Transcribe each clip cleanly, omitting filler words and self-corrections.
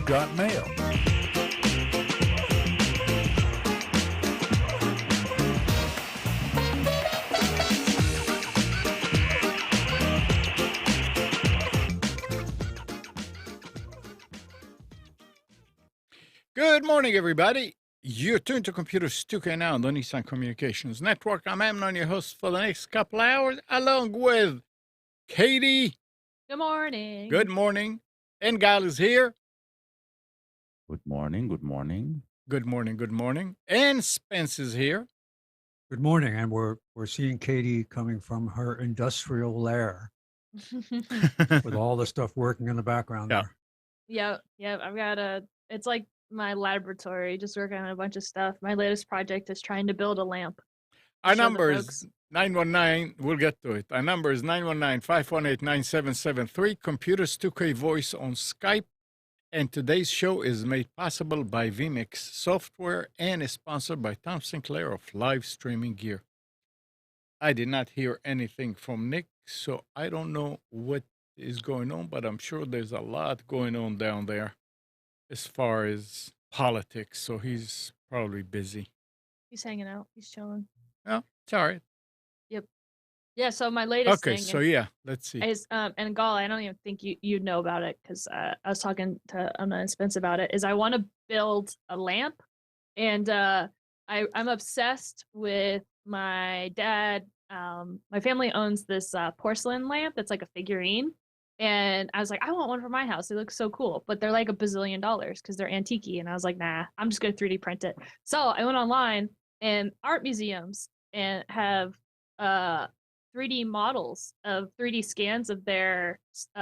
you've got mail. Good morning, everybody. You're tuned to Computers 2K now on the Nissan Communications Network. I'm Amnon, your host for the next couple hours, along with Katie. Good morning. Good morning. And Gal is here. Good morning. Good morning. Good morning. Good morning. And Spence is here. Good morning, and we're seeing Katie coming from her industrial lair with all the stuff working in the background Yeah. there. Yep. I've got it's like my laboratory, just working on a bunch of stuff. My latest project is trying to build a lamp. Our number is 919. We'll get to it. Our number is 919-518-9773. Computers 2K Voice on Skype. And today's show is made possible by VMWare software and is sponsored by Tom Sinclair of Live Streaming Gear. I did not hear anything from Nick, so I don't know what is going on, but I'm sure there's a lot going on down there as far as politics, so he's probably busy. He's hanging out. He's chilling. Oh, it's all right. Yep. Yeah, so my latest Okay, thing so yeah, let's see. is and Gal, I don't even think you'd know about it because I was talking to Anna and Spence about it, is I want to build a lamp, and I'm obsessed with my dad. My family owns this porcelain lamp that's like a figurine, and I was like, I want one for my house. It looks so cool, but they're like $1 bazillion because they're antique, and I was like, nah, I'm just gonna 3D print it. So I went online, and art museums and have 3D models of 3D scans of their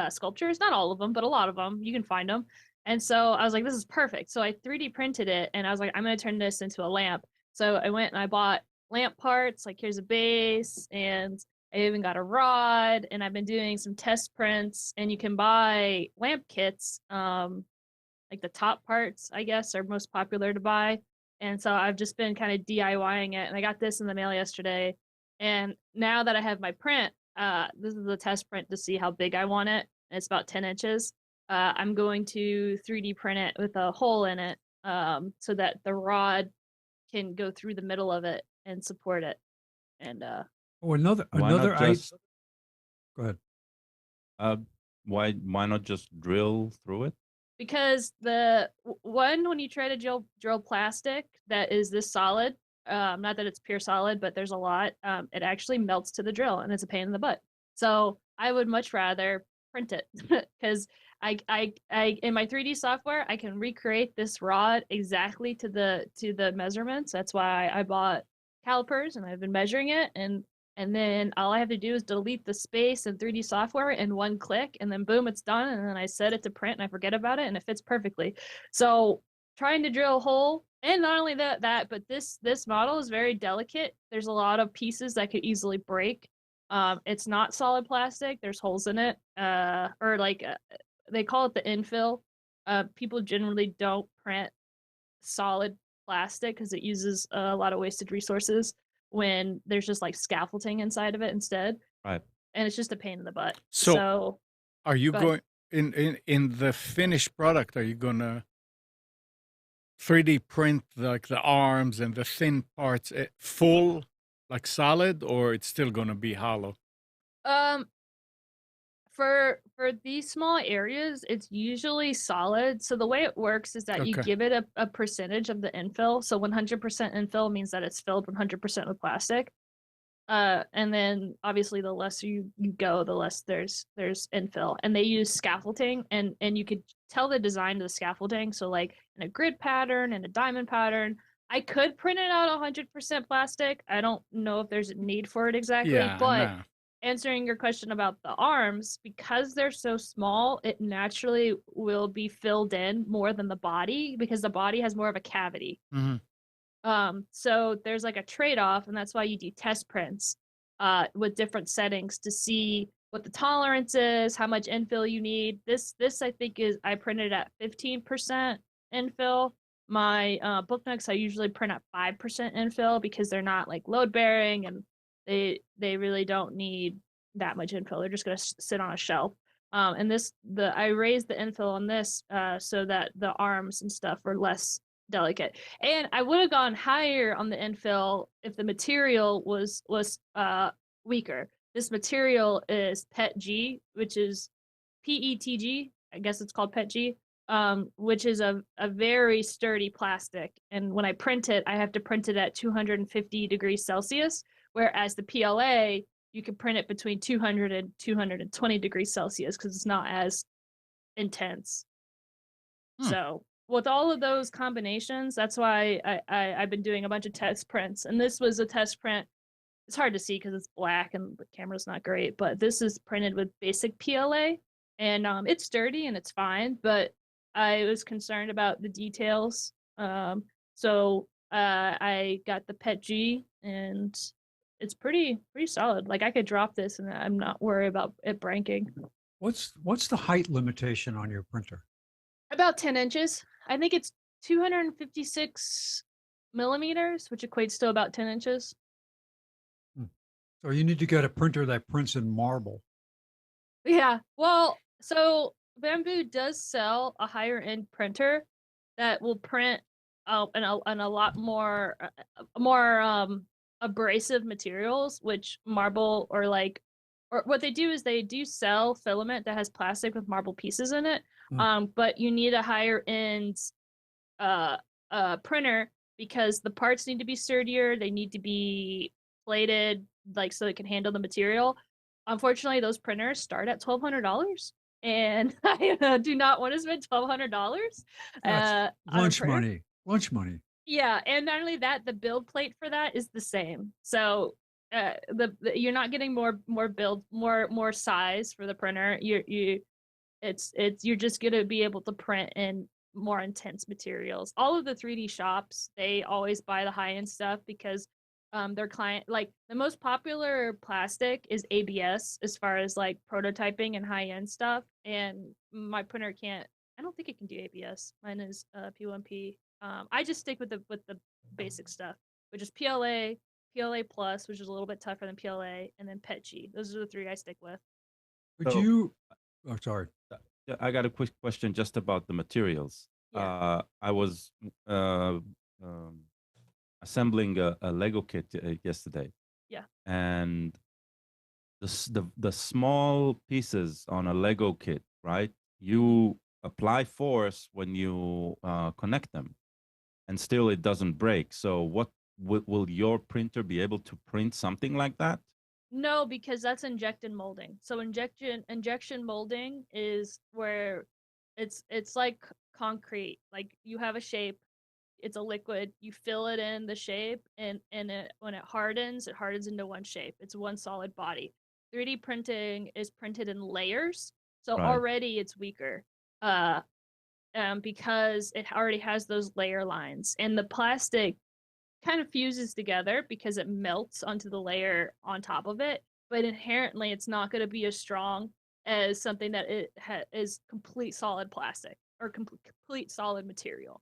sculptures. Not all of them, but a lot of them. You can find them. And so I was like, this is perfect. So I 3D printed it, and I was like, I'm going to turn this into a lamp. So I went and I bought lamp parts, like here's a base, and I even got a rod, and I've been doing some test prints, and you can buy lamp kits. Like the top parts, I guess, are most popular to buy. And so I've just been kind of DIYing it, and I got this in the mail yesterday. And now that I have my print, this is a test print to see how big I want it. It's about 10 inches. I'm going to 3D print it with a hole in it, so that the rod can go through the middle of it and support it. And another not just, go ahead. why not just drill through it? because when you try to drill plastic that is this solid, not that it's pure solid, but there's a lot, it actually melts to the drill, and it's a pain in the butt. So I would much rather print it because I in my 3D software I can recreate this rod exactly to the measurements. That's why I bought calipers, and I've been measuring it, and then all I have to do is delete the space in 3D software in one click, and then boom, it's done. And then I set it to print, and I forget about it, and it fits perfectly. So trying to drill a hole, and not only that, but this model is very delicate. There's a lot of pieces that could easily break. It's not solid plastic. There's holes in it, or like they call it the infill. People generally don't print solid plastic because it uses a lot of wasted resources when there's just like scaffolding inside of it instead. Right. And it's just a pain in the butt. So are you going in the finished product, are you gonna 3D print like the arms and the thin parts full, like solid, or it's still gonna be hollow? For these small areas, it's usually solid. So the way it works is that you Okay. give it a percentage of the infill. So 100% infill means that it's filled 100% with plastic. And then obviously the less you go, the less there's infill. And they use scaffolding, and you could tell the design of the scaffolding. So like in a grid pattern and a diamond pattern. I could print it out 100% plastic. I don't know if there's a need for it exactly, Yeah, but no. answering your question about the arms, because they're so small, it naturally will be filled in more than the body because the body has more of a cavity. Mm-hmm. So there's like a trade-off, and that's why you do test prints with different settings to see what the tolerance is, how much infill you need. This I think I printed at 15% infill. My book nooks I usually print at 5% infill because they're not like load bearing, and they really don't need that much infill. They're just gonna sit on a shelf. And I raised the infill on this so that the arms and stuff are less delicate. And I would have gone higher on the infill if the material was weaker. This material is PETG, which is PETG. I guess it's called PETG, which is a very sturdy plastic. And when I print it, I have to print it at 250 degrees Celsius, whereas the PLA, you can print it between 200 and 220 degrees Celsius because it's not as intense. So with all of those combinations, that's why I've been doing a bunch of test prints. And this was a test print. It's hard to see because it's black and the camera's not great, but this is printed with basic PLA, and it's sturdy and it's fine, but I was concerned about the details. So I got the PETG, and it's pretty solid. Like I could drop this and I'm not worried about it breaking. What's the height limitation on your printer? About 10 inches. I think it's 256 millimeters, which equates to about 10 inches. So you need to get a printer that prints in marble. Yeah. Well, so Bamboo does sell a higher end printer that will print and a lot more abrasive materials, which marble or what they do is they do sell filament that has plastic with marble pieces in it. But you need a higher end printer because the parts need to be sturdier, they need to be plated like so it can handle the material. Unfortunately, those printers start at $1,200, and I do not want to spend $1,200 Lunch money. Lunch money. Yeah, and not only that, the build plate for that is the same. So you're not getting more size for the printer. You're just gonna be able to print in more intense materials. All of the 3D shops, they always buy the high end stuff because their client, like the most popular plastic is ABS as far as like prototyping and high end stuff. And my printer can't. I don't think it can do ABS. Mine is P1P. I just stick with the basic stuff, which is PLA, PLA Plus, which is a little bit tougher than PLA, and then PETG. Those are the three I stick with. Oh, sorry. Yeah, I got a quick question just about the materials. Yeah. I was assembling a Lego kit yesterday. Yeah. And the small pieces on a Lego kit, right? You apply force when you connect them, and still it doesn't break. So what will your printer be able to print something like that? No, because that's injection molding. So injection molding is where it's like concrete. Like you have a shape, it's a liquid, you fill it in the shape, and when it hardens into one shape. It's one solid body. 3D printing is printed in layers, so Right. already it's weaker. Because it already has those layer lines, and the plastic kind of fuses together because it melts onto the layer on top of it, but inherently it's not going to be as strong as something that is complete solid plastic or complete solid material.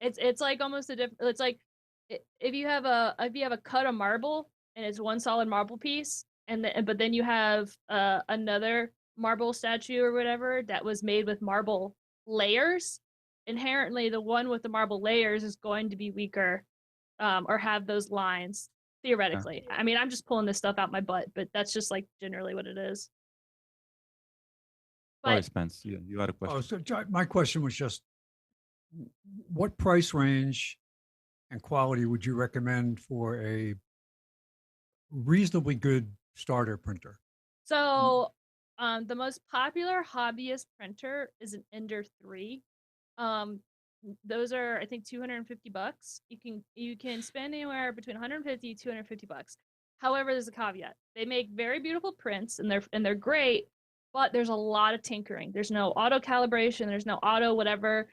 It's like almost a different. It's like if you have a cut of marble and it's one solid marble piece, but then you have another marble statue or whatever that was made with marble layers. Inherently, the one with the marble layers is going to be weaker, or have those lines theoretically. I mean, I'm just pulling this stuff out my butt, but that's just like generally what it is. Sorry, Spence, you had a question. Oh, so my question was just, what price range and quality would you recommend for a reasonably good starter printer? So, the most popular hobbyist printer is an Ender 3. Those are, I think, $250. You can spend anywhere between 150 $250. However, there's a caveat. They make very beautiful prints and they're great, but there's a lot of tinkering. There's no auto calibration, there's no auto whatever.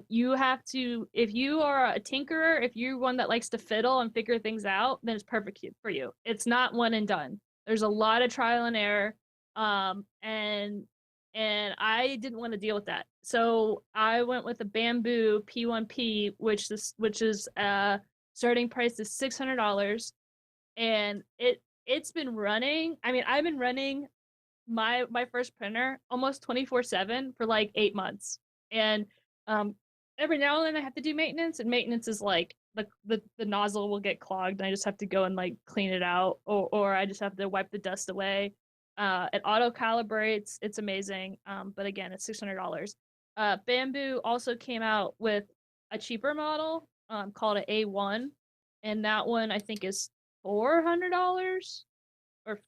You have to, if you are a tinkerer, if you're one that likes to fiddle and figure things out, then it's perfect for you. It's not one and done. There's a lot of trial and error. And I didn't want to deal with that. So I went with the Bamboo P1P, which is starting price is $600. And it's been running. I mean, I've been running my first printer almost 24/7 for like 8 months. And every now and then I have to do maintenance, and maintenance is like the nozzle will get clogged and I just have to go and like clean it out, or I just have to wipe the dust away. It auto calibrates. It's amazing. But again, it's $600. Bamboo also came out with a cheaper model called an A1, and that one I think is $400, or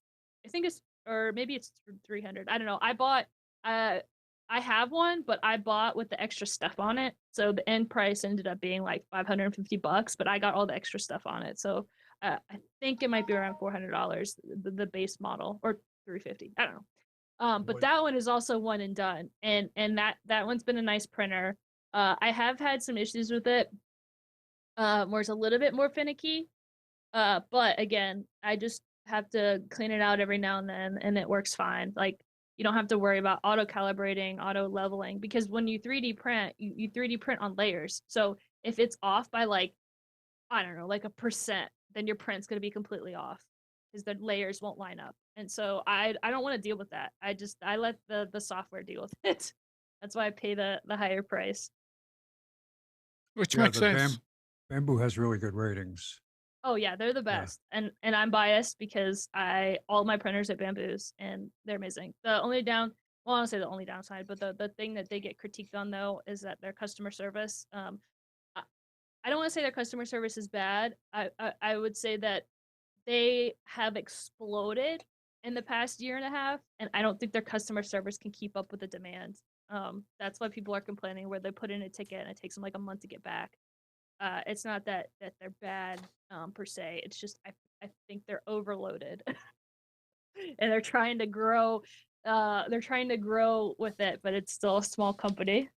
I think it's, or maybe it's 300. I don't know. Uh I have one, but I bought with the extra stuff on it. So the end price ended up being like $550, but I got all the extra stuff on it. So I think it might be around $400, the base model, or 350. I don't know. But What- that one is also one and done, and that one's been a nice printer. I have had some issues with it, where it's a little bit more finicky. But again, I just have to clean it out every now and then, and it works fine. Like, you don't have to worry about auto calibrating, auto leveling, because when you 3D print, you 3D print on layers. So if it's off by like, I don't know, like a percent, then your print's gonna be completely off because the layers won't line up. And so I don't want to deal with that. I let the software deal with it. That's why I pay the higher price. Which Yeah, makes the sense. Bamboo has really good ratings. Oh yeah, they're the Yeah. best. And I'm biased because all my printers are Bamboos and they're amazing. The only well, I don't say the only downside, but the thing that they get critiqued on though is that their customer service. I, I don't want to say their customer service is bad. I would say that they have exploded in the past year and a half, and I don't think their customer service can keep up with the demand. That's why people are complaining, where they put in a ticket and it takes them like a month to get back. It's not that they're bad per se. It's just I think they're overloaded and they're trying to grow. They're trying to grow with it, but it's still a small company.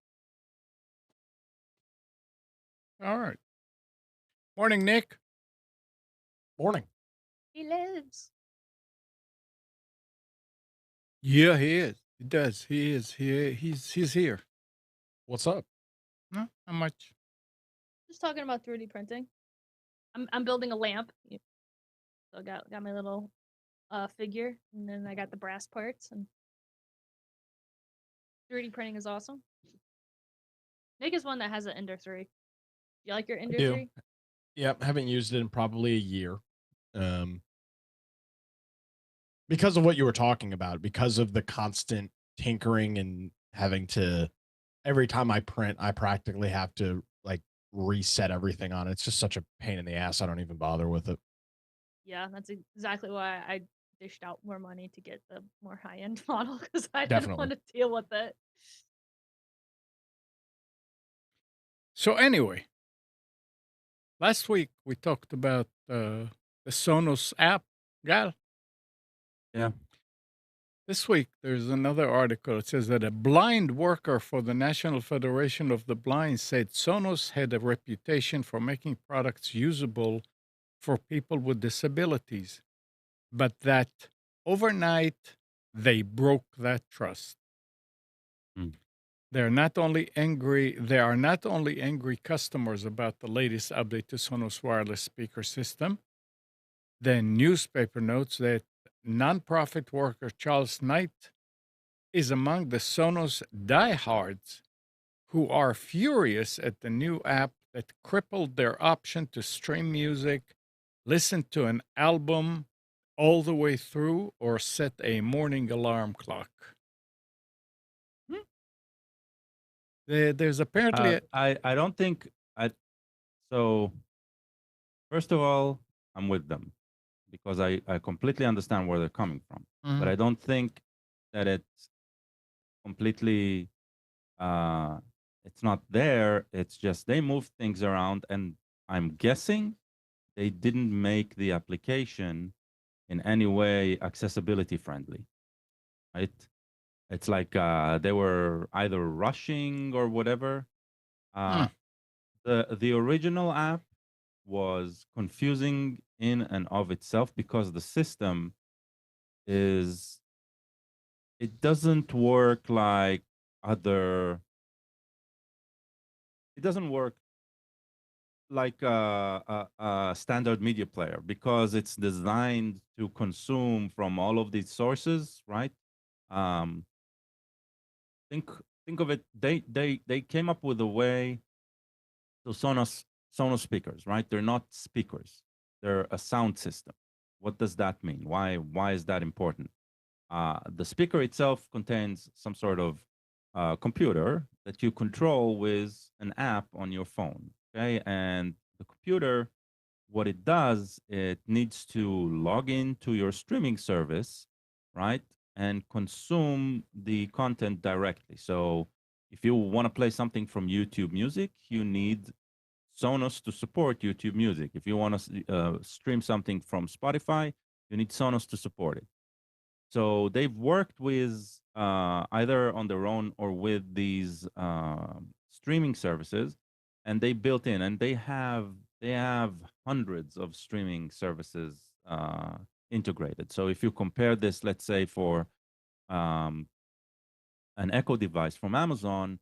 All right. Morning, Nick. Morning. He lives. Yeah, he is. He does. He is. He's here. What's up? No, not much. Just talking about 3D printing. I'm building a lamp. So I got my little figure, and then I got the brass parts, and 3D printing is awesome. Nick is one that has an Ender 3. You like your Ender do. 3? Yep, haven't used it in probably a year. Because of what you were talking about, because of the constant tinkering and having to, every time I print, I practically have to like reset everything on it. It's just such a pain in the ass. I don't even bother with it. Yeah, that's exactly why I dished out more money to get the more high end model, because I didn't Definitely. want to deal with it. So anyway, last week we talked about the Sonos app, Gal. Yeah. This week there's another article. It says that a blind worker for the National Federation of the Blind said Sonos had a reputation for making products usable for people with disabilities, but that overnight they broke that trust. Mm. They are not only angry customers about the latest update to Sonos wireless speaker system. The newspaper notes that nonprofit worker Charles Knight is among the Sonos diehards who are furious at the new app that crippled their option to stream music, listen to an album all the way through, or set a morning alarm clock. There's apparently I don't think so. First of all, I'm with them because I completely understand where they're coming from, but I don't think that it's completely it's not there. It's just they move things around, and I'm guessing they didn't make the application in any way accessibility friendly, right? It's like they were either rushing or whatever. The original app was confusing in and of itself because the system is, it doesn't work like other, it doesn't work like a standard media player because it's designed to consume from all of these sources, right? Um, think think of it. They came up with a way. So Sonos speakers, right? They're not speakers. They're a sound system. What does that mean? Why is that important? The speaker itself contains some sort of computer that you control with an app on your phone. Okay, and the computer, what it does, it needs to log into your streaming service, right, and consume the content directly. So if you want to play something from YouTube Music, you need Sonos to support YouTube Music. If you want to stream something from Spotify, you need Sonos to support it. So they've worked with either on their own or with these streaming services, and they built in, and they have hundreds of streaming services integrated. So if you compare this, let's say for um, an Echo device from Amazon,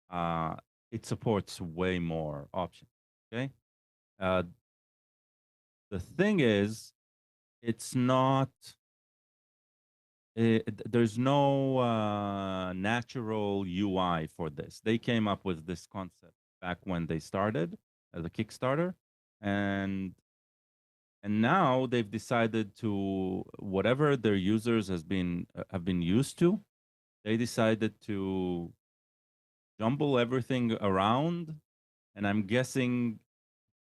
uh, it supports way more options. Okay, uh, the thing is, it's not there's no natural UI for this. They came up with this concept back when they started as a Kickstarter, and now they've decided to whatever their users have been used to. They decided to jumble everything around, and I'm guessing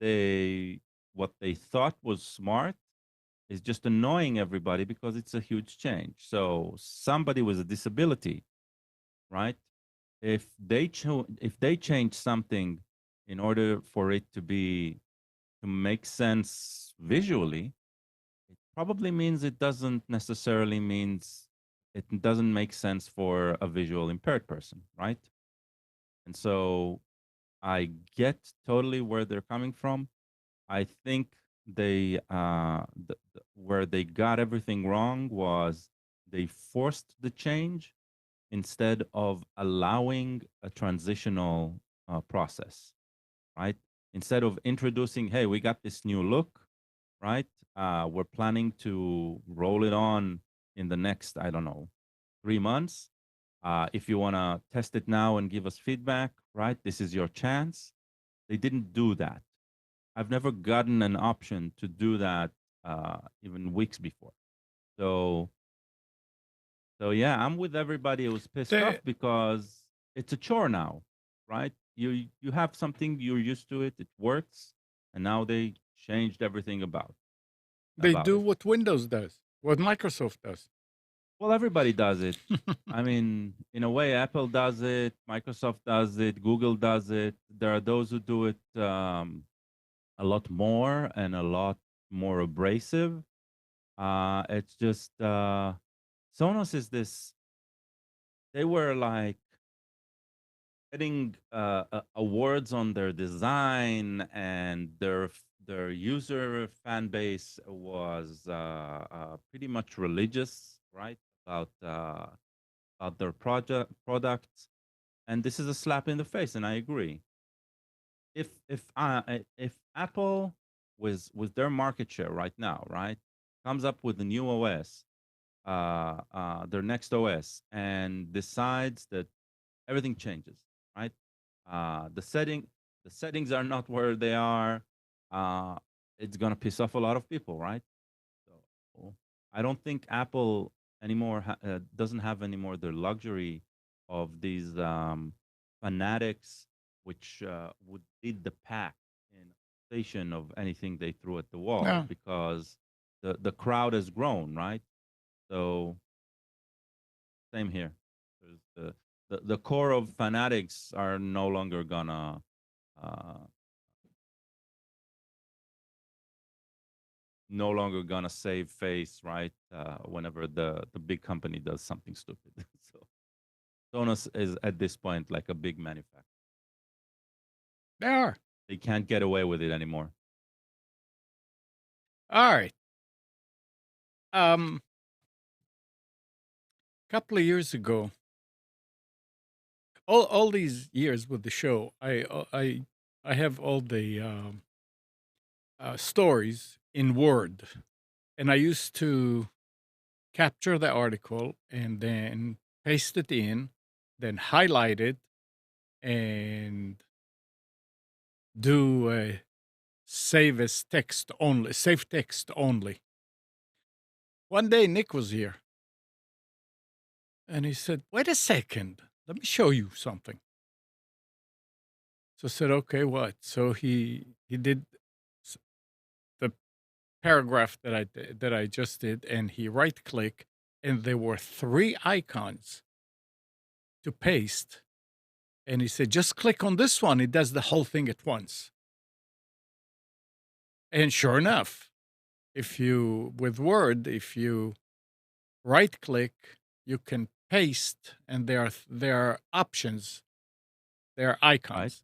they what they thought was smart is just annoying everybody because it's a huge change. So somebody with a disability, right? If they change something in order for it to make sense visually, it probably means it doesn't make sense for a visual impaired person, right? And so I get totally where they're coming from. I think where they got everything wrong was they forced the change instead of allowing a transitional process, right? Instead of introducing, hey, we got this new look, right? We're planning to roll it on in the next, I don't know, 3 months. If you want to test it now and give us feedback, right? This is your chance. They didn't do that. I've never gotten an option to do that even weeks before. So yeah, I'm with everybody who's pissed off They because it's a chore now, right? You have something, you're used to it, it works, and now they changed everything they about do it. what Windows does, what Microsoft does. Well, everybody does it. I mean, in a way, Apple does it, Microsoft does it, Google does it. There are those who do it a lot more and a lot more abrasive. It's just Sonos is this. They were like getting awards on their design, and their user fan base was pretty much religious, right? About their products, and this is a slap in the face. And I agree. If Apple with their market share right now, right, comes up with a new OS, their next OS, and decides that everything changes, right? The settings are not where they are. Uh, it's gonna piss off a lot of people, right? So I don't think Apple anymore doesn't have anymore the luxury of these fanatics, which would lead the pack in station of anything they threw at the wall, No, because the crowd has grown, right? So same here. There's the core of fanatics are no longer gonna uh, save face, right? Whenever the big company does something stupid. So Sonos is at this point like a big manufacturer. they are. They can't get away with it anymore. All right. Couple of years ago, all these years with the show, I have all the stories in Word, and I used to capture the article and then paste it in, then highlight it and do a save as text only, save text only. One day Nick was here and he said, "Wait a second, let me show you something." So I said, "Okay, what?" So he did the paragraph that I just did, and he right click, and there were 3 icons to paste. And he said, "Just click on this one, it does the whole thing at once." And sure enough, if you with Word, if you right click, you can paste, and there are options, there are icons.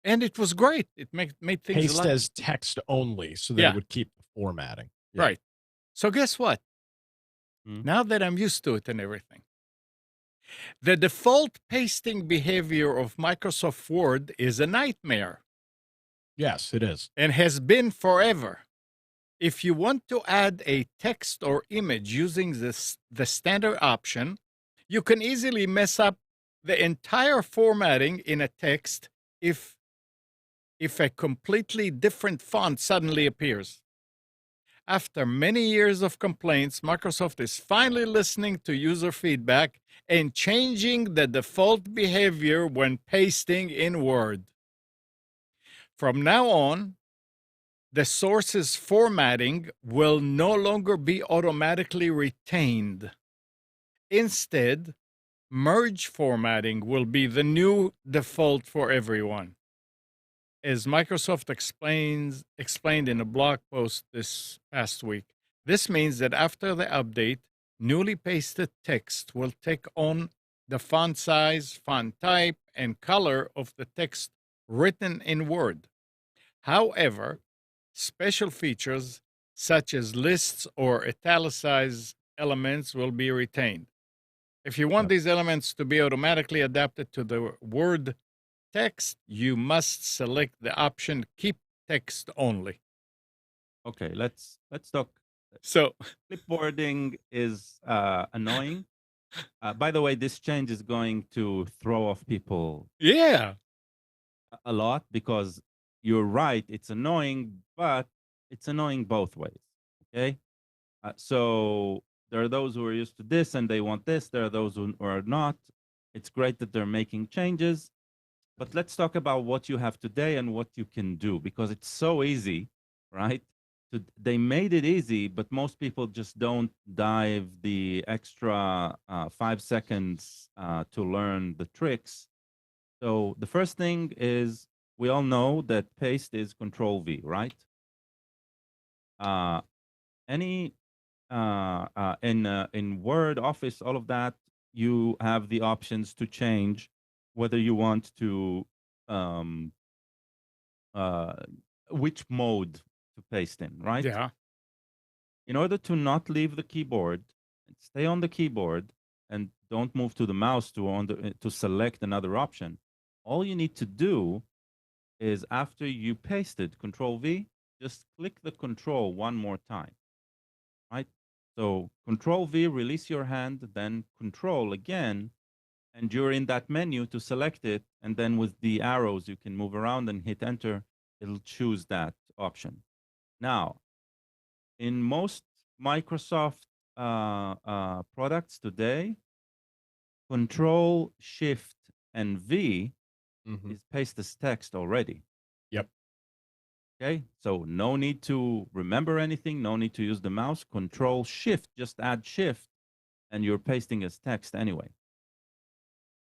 And it was great. It made things a Paste lot. as text only so that Yeah. it would keep the formatting. Yeah. Right. So guess what? Hmm. Now that I'm used to it and everything, the default pasting behavior of Microsoft Word is a nightmare Yes, it is. and has been forever. If you want to add a text or image using the standard option, you can easily mess up the entire formatting in a text if a completely different font suddenly appears. After many years of complaints, Microsoft is finally listening to user feedback and changing the default behavior when pasting in Word. From now on, the source's formatting will no longer be automatically retained. Instead, merge formatting will be the new default for everyone. As Microsoft explained in a blog post this past week, this means that after the update, newly pasted text will take on the font size, font type, and color of the text written in Word. However, special features such as lists or italicized elements will be retained. If you want Yep. these elements to be automatically adapted to the Word text, you must select the option Keep Text Only. Okay, let's talk. So, Clipboarding is annoying. By the way, this change is going to throw off people yeah, a lot because you're right, it's annoying, but it's annoying both ways. Okay, so there are those who are used to this and they want this. There are those who are not. It's great that they're making changes, but let's talk about what you have today and what you can do because it's so easy, right? They made it easy, but most people just don't dive the extra 5 seconds to learn the tricks. So the first thing is we all know that paste is Control V, right? Any in Word, Office, all of that, you have the options to change whether you want to um, uh, which mode to paste in, right? yeah, In order to not leave the keyboard, stay on the keyboard and don't move to the mouse to select another option. All you need to do is after you pasted Control V, just click the control one more time, right? So Control V, release your hand, then Control again, and you're in that menu to select it. And then with the arrows, you can move around and hit Enter. It'll choose that option. Now, in most Microsoft products today, Control, Shift, and V Mhm. is paste as text already. Yep. Okay, so no need to remember anything, no need to use the mouse. Control Shift, just add Shift, and you're pasting as text anyway.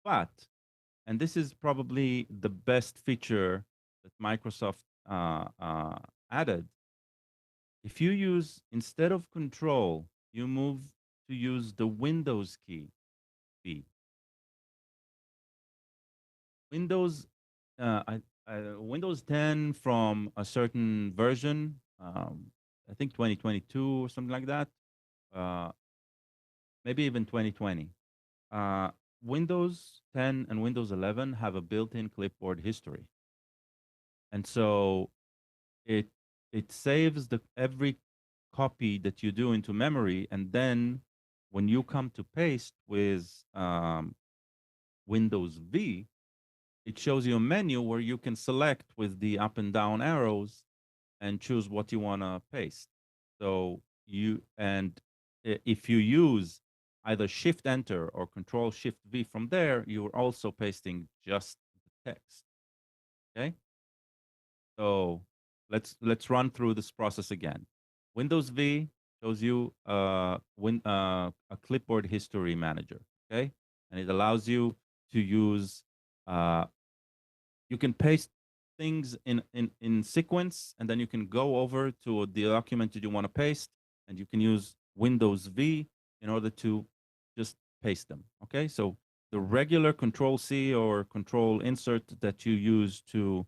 But, and this is probably the best feature that Microsoft added. If you use, instead of Control, you move to use the Windows key, V. Windows, Windows 10 from a certain version, I think 2022 or something like that, uh, maybe even 2020. Windows 10 and Windows 11 have a built-in clipboard history, and so it saves every copy that you do into memory, and then when you come to paste with Windows V, it shows you a menu where you can select with the up and down arrows and choose what you want to paste. So if you use either Shift Enter or Control Shift V from there, you're also pasting just the text. Okay. So let's run through this process again. Windows V shows you a clipboard history manager. Okay, and it allows you to use. You can paste things in sequence, and then you can go over to the document that you want to paste, and you can use Windows V in order to just paste them. Okay, so the regular Control C or Control Insert that you use to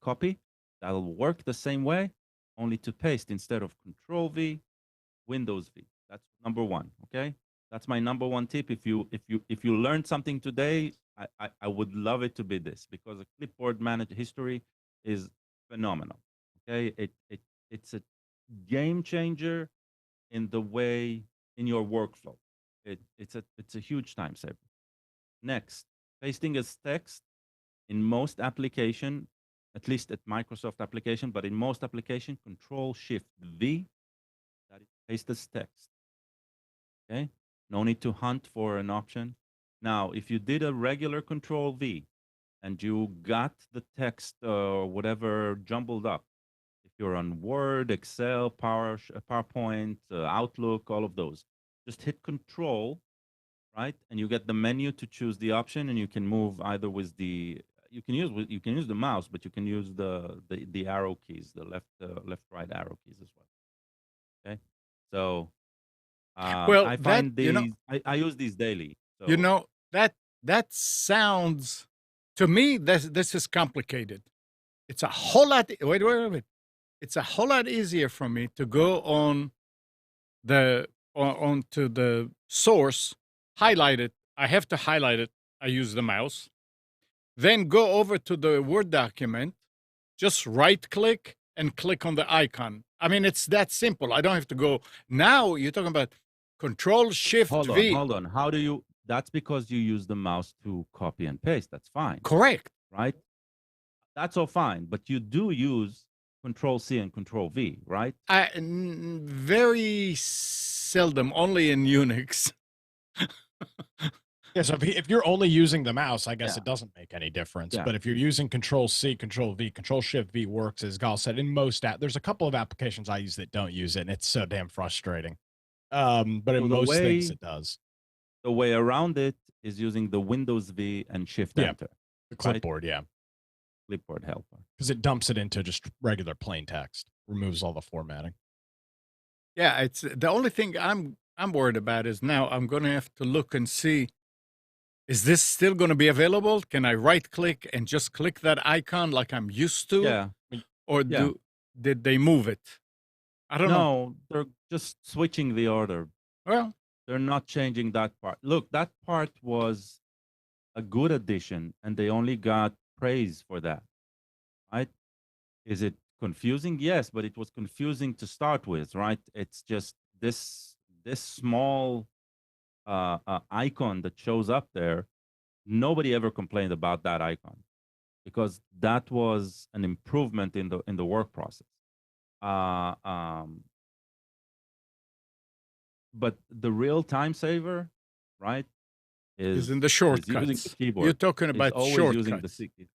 copy, that'll work the same way, only to paste instead of Control V, Windows V. That's number one. Okay, that's my number one tip. If you learned something today, I would love it to be this, because a clipboard managed history is phenomenal. Okay, it's a game changer in the way in your workflow. It's a huge time saver. Next, pasting as text in most application, at least at Microsoft application, but in most application, Control Shift V, that is paste as text. Okay, no need to hunt for an option. Now, if you did a regular Control V and you got the text or whatever jumbled up, if you're on Word, Excel, PowerPoint, Outlook, all of those, just hit Control, right? And you get the menu to choose the option, and you can move either with the you can use the mouse, but you can use the arrow keys, the left right arrow keys as well. Okay, so Well, I that find you know, these I use these daily. you So know that sounds to me this is complicated. It's a whole lot. Wait. It's a whole lot easier for me to go on onto the source, highlight it. I have to highlight it. I use the mouse. Then go over to the Word document, just right click and click on the icon. I mean, it's that simple. I don't have to go. Now you're talking about Control Shift V. hold on. How do you? That's because you use the mouse to copy and paste. That's fine, Correct. right? That's all fine. But you do use Control C and Control V, right? Very seldom, only in Unix. Yeah, so if you're only using the mouse, I guess Yeah. it doesn't make any difference. Yeah. But if you're using Control C, Control V, Control Shift V works, as Gal said, in most there's a couple of applications I use that don't use it, and it's so damn frustrating. But in So most things, it does. The way around it is using the Windows V and Shift Yeah. Enter, The clipboard, yeah, clipboard helper. because it dumps it into just regular plain text, removes all the formatting. Yeah, it's the only thing I'm worried about is now I'm going to have to look and see, is this still going to be available? Can I right click and just click that icon like I'm used to? Yeah. Or Yeah. did they move it? I don't know. No, they're just switching the order. Well, They're not changing that part. Look, that part was a good addition, and they only got praise for that, right? Is it confusing? Yes, but it was confusing to start with, right? It's just this small icon that shows up there. Nobody ever complained about that icon because that was an improvement in the work process. But the real time saver, right, is in the is shortcuts. using the keyboard. You're talking Is about always using the shortcuts.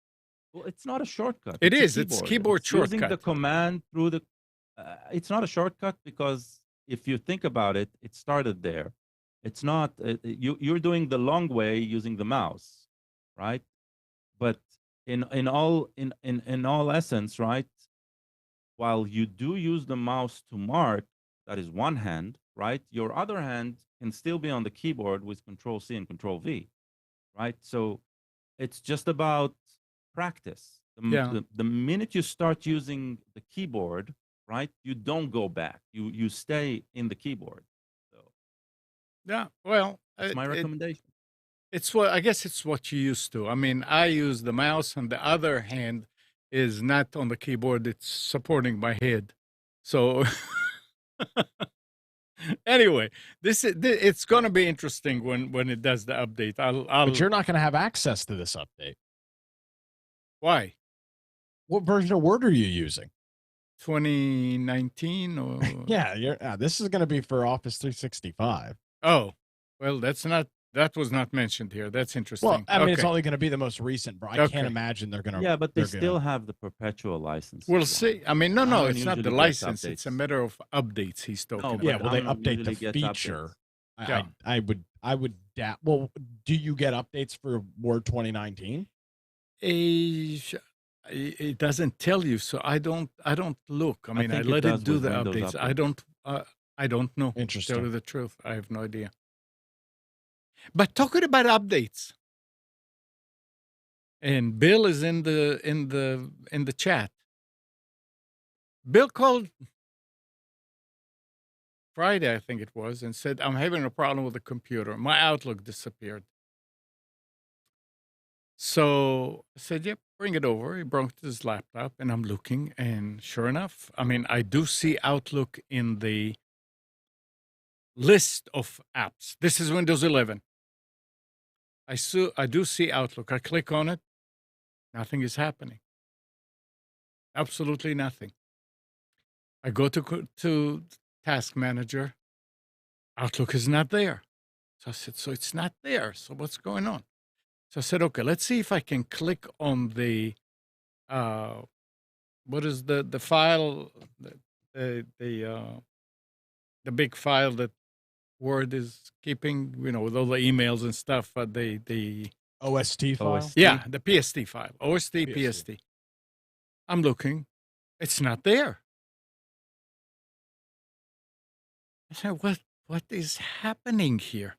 well, it's not a shortcut. It It's a is. It's keyboard It's using the shortcut. command through the. It's not a shortcut because if you think about it, it started there. It's not. You're doing the long way using the mouse, right? But in all essence, right? While you do use the mouse to mark, that is one hand, right? Your other hand can still be on the keyboard with Control C and Control V, right? So it's just about practice. Yeah. The minute you start using the keyboard, right, you don't go back. You stay in the keyboard. So Yeah. Well, that's my recommendation. it's what I guess it's what you used to. I mean, I use the mouse, and the other hand is not on the keyboard. It's supporting my head. So Anyway, it's going to be interesting when it does the update. But you're not going to have access to this update. Why? What version of Word are you using? 2019 or Yeah, this is going to be for Office 365. Oh, well, that was not mentioned here. That's interesting. Well, I mean, it's Okay. only going to be the most recent, bro. I Okay. can't imagine they're going to. Yeah, but they still have the perpetual license. We'll see. I mean, no, Alan it's not the usually gets license. It's a updates. matter of updates he's talking No, about. Yeah, well, they Alan update the usually gets feature. Yeah. I would doubt. Well, do you get updates for Word 2019? It doesn't tell you, so I don't look. I mean, I think it let it does do with the Windows updates. updates. I don't know. To tell Interesting. you the truth, I have no idea. But talking about updates, and Bill is in the chat. Bill called Friday, I think it was, and said, "I'm having a problem with the computer. My Outlook disappeared." So I said, "Yep, bring it over." He brought his laptop, and I'm looking, and sure enough, I mean, I do see Outlook in the list of apps. This is Windows 11. I do see Outlook. I click on it. Nothing is happening. Absolutely nothing. I go to Task Manager. Outlook is not there. So I said, "So it's not there. So what's going on?" So I said, "Okay, let's see if I can click on the what is the file, the big file that Word is keeping, with all the emails and stuff. The OST file. OST. yeah, the PST file, OST, PST. PST. I'm looking, it's not there. I said, what is happening here?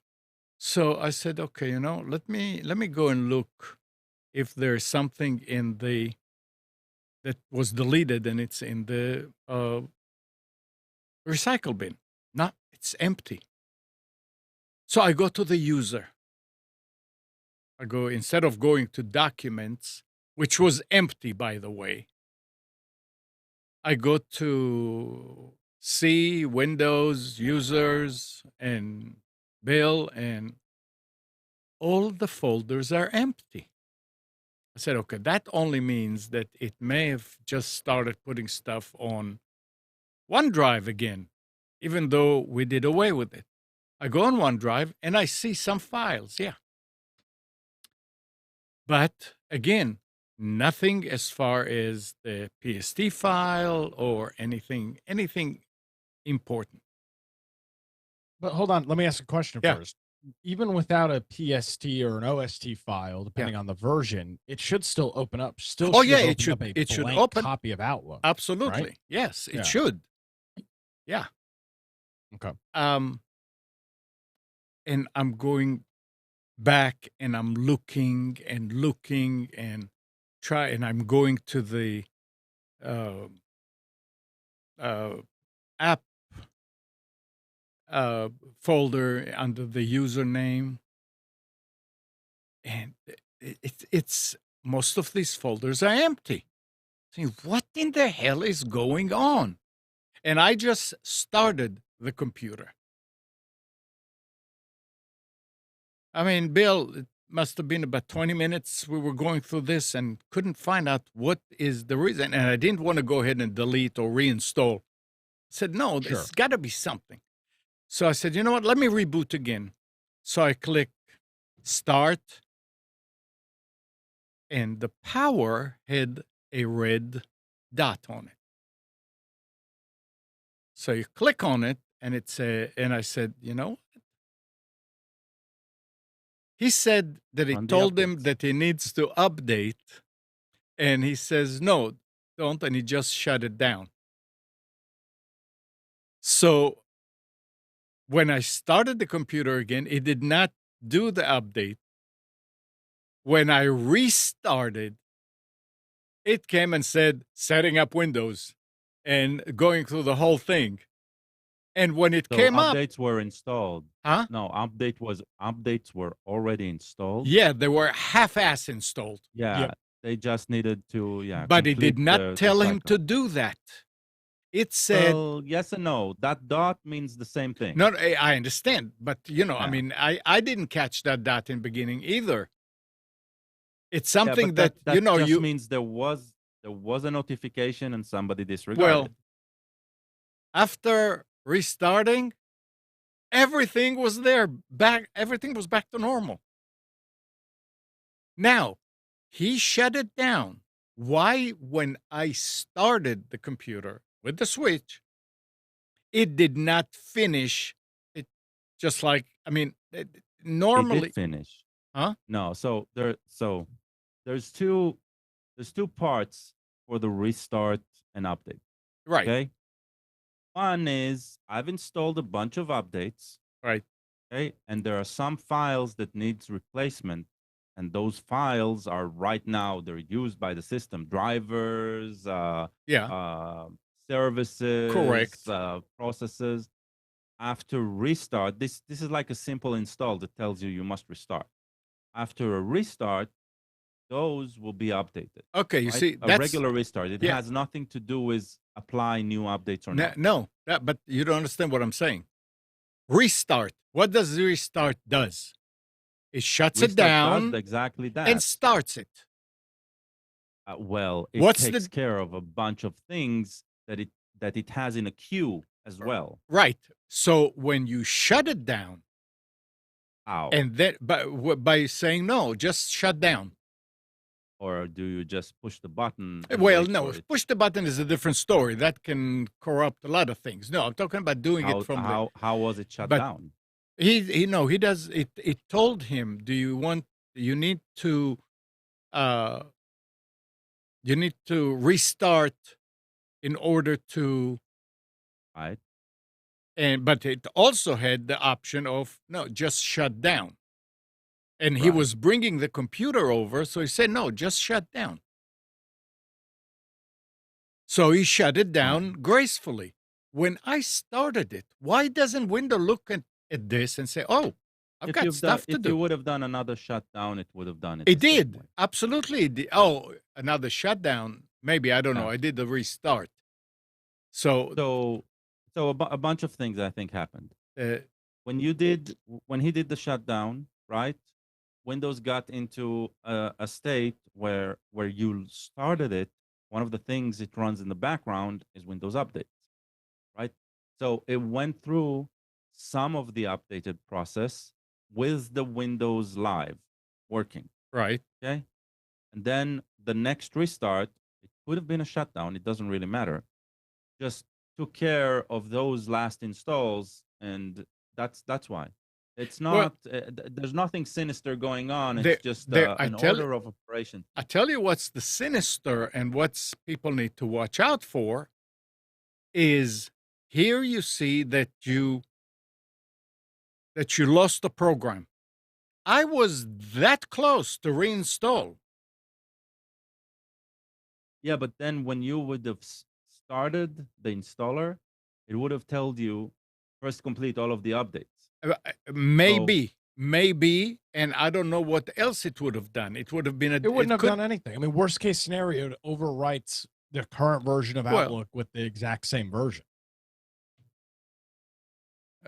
So I said, okay, let me go and look if there's something in that was deleted and it's in the recycle bin. No, it's empty. So I go to the user. Instead of going to documents, which was empty, by the way, I go to see Windows, users, and Bill, and all the folders are empty. I said, okay, that only means that it may have just started putting stuff on OneDrive again, even though we did away with it. I go on OneDrive and I see some files, yeah. But again, nothing as far as the PST file or anything important. But hold on, let me ask a question Yeah. first. Even without a PST or an OST file, depending on the version, it should still open up. Oh, yeah, open it should. up a It should blank open. copy of Outlook. Absolutely, yes, it Yeah. should. Yeah. Okay. And I'm going back and I'm looking and I'm going to the app folder under the username, and it's most of these folders are empty. Saying, what in the hell is going on? And I just started the computer. I mean, Bill, it must have been about 20 minutes we were going through this and couldn't find out what is the reason. And I didn't want to go ahead and delete or reinstall. I said, no, Sure. there's got to be something. So I said, you know what? Let me reboot again. So I click Start, and the power had a red dot on it. So you click on it, and and I said, you know, he said that he Run the told him updates. that he needs to update, and he says, no, don't, and he just shut it down. So when I started the computer again, it did not do the update. When I restarted, it came and said, setting up Windows and going through the whole thing. And when it So came up, updates were installed. huh? No, updates were already installed. Yeah, they were half-ass installed. Yeah, Yep. they just needed to But it did complete not the tell him to cycle. do that. It said, Well, yes and no. That dot means the same thing. no, I understand, but I Yeah. mean, I didn't catch that dot in beginning either. It's Yeah, something but that, that just you, means there was a notification and somebody well, disregarded. after restarting, everything was there everything was back to normal. Now, he shut it down. Why, when I started the computer with the switch, it did not finish it, just like, I mean, It normally, did finish. huh? No, so there's two parts for the restart and update. Right, Okay. One is I've installed a bunch of updates. right. Okay. And there are some files that needs replacement. And those files are right now, they're used by the system. Drivers, Yeah, services, correct. processes. After restart, this is like a simple install that tells you must restart. After a restart, those will be updated. Okay, you Right? see, A that's, regular restart. It yeah. has nothing to do with apply new updates or not. No, but you don't understand what I'm saying. Restart. What does restart does? It shuts it Restart does down exactly and that. starts it. Well, it What's takes the care of a bunch of things that it has in a queue as well. right? So when you shut it down, How? and then by saying no, just shut down. Or do you just push the button? And Well, wait no, for it? push the button is a different story. That can corrupt a lot of things. No, I'm talking about doing it from the. How was it shut But down? he no, he does it. It told him, do you want? You need to. Uh, you need to restart in order to. Right? But it also had the option of no, just shut down. And he Right. was bringing the computer over, so he said, no, just shut down. So he shut it down gracefully. When I started it, why doesn't Windows look at this and say, oh, I've got stuff to If do? you would have done another shutdown, it would have done it. It the same did. way. Absolutely. It did. Oh, another shutdown. Maybe. I don't know. Yeah. I did the restart. So, So a bunch of things I think happened. uh, When he did the shutdown, right? Windows got into a state where you started it. One of the things it runs in the background is Windows updates, right? So it went through some of the updated process with the Windows Live working, right. okay? And then the next restart, it could have been a shutdown. It doesn't really matter. Just took care of those last installs, and that's why. It's Well, not. There's nothing sinister going on. there, It's just there, an order of operation. I tell you what's the sinister and what's people need to watch out for is here you see that you lost the program. I was that close to reinstall. Yeah, but then when you would have started the installer, it would have told you first complete all of the updates. Maybe, and I don't know what else it would have done. It would have been It wouldn't have done anything. I mean, worst case scenario, it overwrites the current version of Well- Outlook with the exact same version.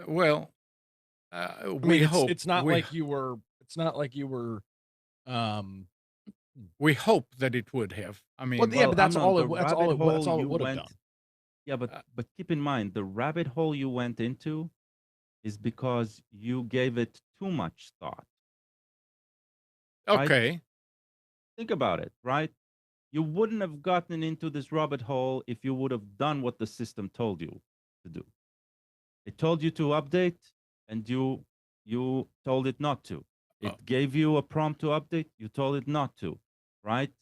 Well, I we mean, hope it's not we, like you were. It's not like you were. we hope that it would have. I mean, Well, yeah, but that's Amnon, all. the That's all. rabbit That's all hole it you would have went- done. Yeah, but keep in mind the rabbit hole you went into is because you gave it too much thought. right? okay. Think about it, right? You wouldn't have gotten into this rabbit hole if you would have done what the system told you to do. It told you to update, and you told it not to. It Oh. gave you a prompt to update. You told it not to, right?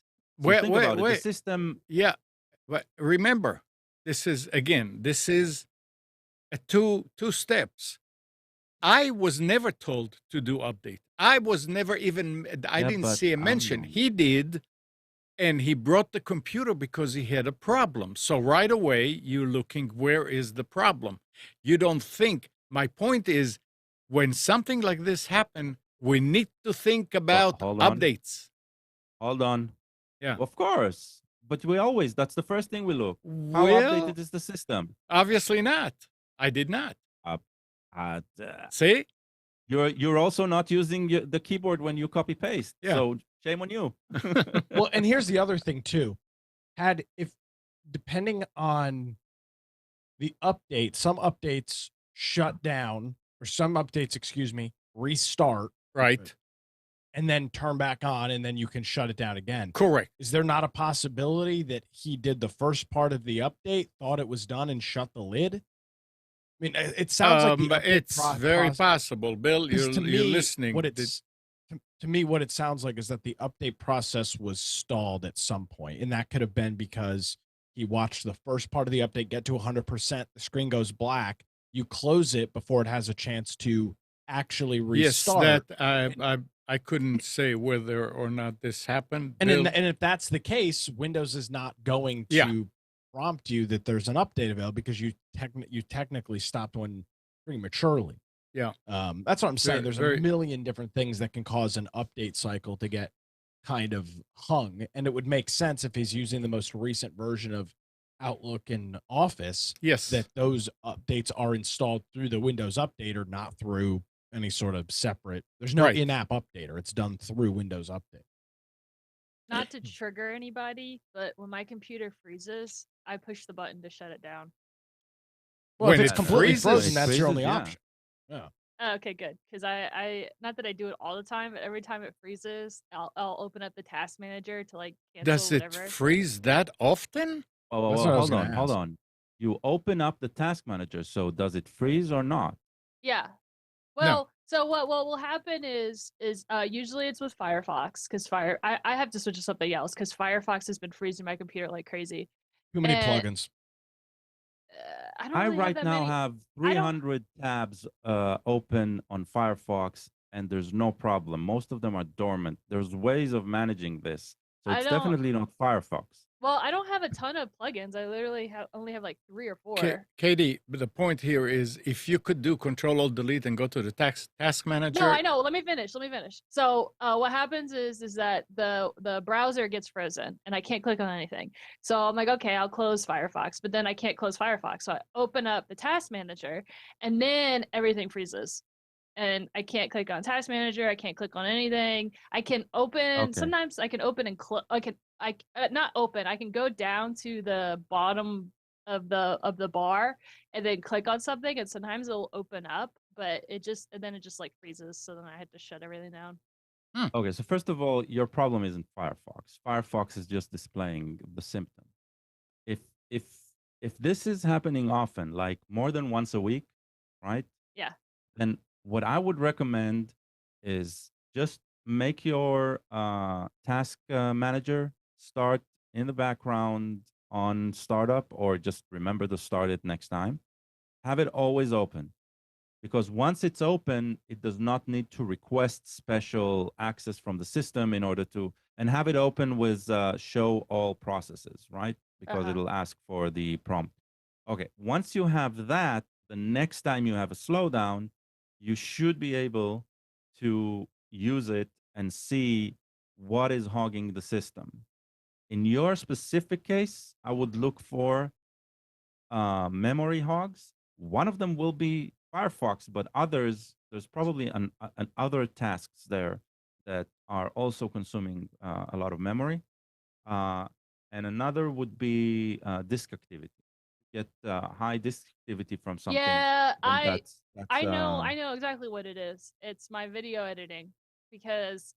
So Wait, think wait, about it. wait. The system. Yeah, but remember, this is a two steps. I was never told to do update. I was never even. I Yeah, didn't but see a mention. Amnon. He did, and he brought the computer because he had a problem. So right away, you're looking where is the problem. You don't think. My point is, when something like this happen, we need to think about hold on. updates. Hold on. Yeah. Of course. but we always, that's the first thing we look. How Well, updated is the system? obviously not. I did not. Uh, See? you're also not using the keyboard when you copy paste. Yeah. So shame on you. Well, and here's the other thing too. Depending on the update, some updates shut down, or some updates, excuse me, restart, Right. and then turn back on, and then you can shut it down again. Correct. Is there not a possibility that he did the first part of the update, thought it was done, and shut the lid? I mean, it sounds like the update it's very possible, Bill. 'cause You're listening. To me, what it sounds like is that the update process was stalled at some point, and that could have been because he watched the first part of the update get to 100%, the screen goes black, you close it before it has a chance to actually restart. Yes, that I couldn't say whether or not this happened. And Bill, and if that's the case, Windows is not going to Yeah. prompt you that there's an update available because you technically stopped one prematurely. Yeah. That's what I'm saying. Very- There's very- a million different things that can cause an update cycle to get kind of hung, and it would make sense if he's using the most recent version of Outlook and Office yes. that those updates are installed through the Windows Updater, not through any sort of separate. There's no Right. in-app updater. It's done through Windows Update. Not to trigger anybody, but when my computer freezes, I push the button to shut it down. Well, When if it's it completely freezes- frozen, that's your Freezes, only yeah. option. Oh, okay, good. Because I not that I do it all the time, but every time it freezes, I'll open up the task manager to like cancel Does it whatever. freeze that often? Oh, That's what I was hold on, gonna hold ask. on. You open up the task manager. So does it freeze or not? Yeah. Well, so what will happen is usually it's with Firefox because I have to switch to something else because Firefox has been freezing my computer like crazy. Too many And- plugins. I don't I really have right that now many. have I don't- 300 tabs open on Firefox, and there's no problem. Most of them are dormant. There's ways of managing this. So I it's don't- definitely not Firefox. Well, I don't have a ton of plugins. I literally only have like 3 or 4. Katie, but the point here is if you could do Control-Alt-Delete and go to the task manager. No, I know. Let me finish. So what happens is that the browser gets frozen and I can't click on anything. So I'm like, okay, I'll close Firefox, but then I can't close Firefox. So I open up the task manager and then everything freezes. And I can't click on task manager. I can't click on anything. I can open. Okay. Sometimes I can open and close. Not open. I can go down to the bottom of the bar and then click on something, and sometimes it'll open up, but it just like freezes. So then I had to shut everything down. Okay, so first of all, your problem isn't Firefox. Firefox is just displaying the symptom. If this is happening often, like more than once a week, right? Yeah. Then what I would recommend is just make your task manager start in the background on startup, or just remember to start it next time. Have it always open, because once it's open, it does not need to request special access from the system in order to, and have it open with show all processes, right? Because Uh-huh. it'll ask for the prompt. Okay, once you have that, the next time you have a slowdown, you should be able to use it and see what is hogging the system. In your specific case, I would look for memory hogs. One of them will be Firefox, but others, there's probably an other tasks there that are also consuming a lot of memory. And another would be disk activity. Get high disk activity from something. Yeah, then I that's, know exactly what it is. It's my video editing because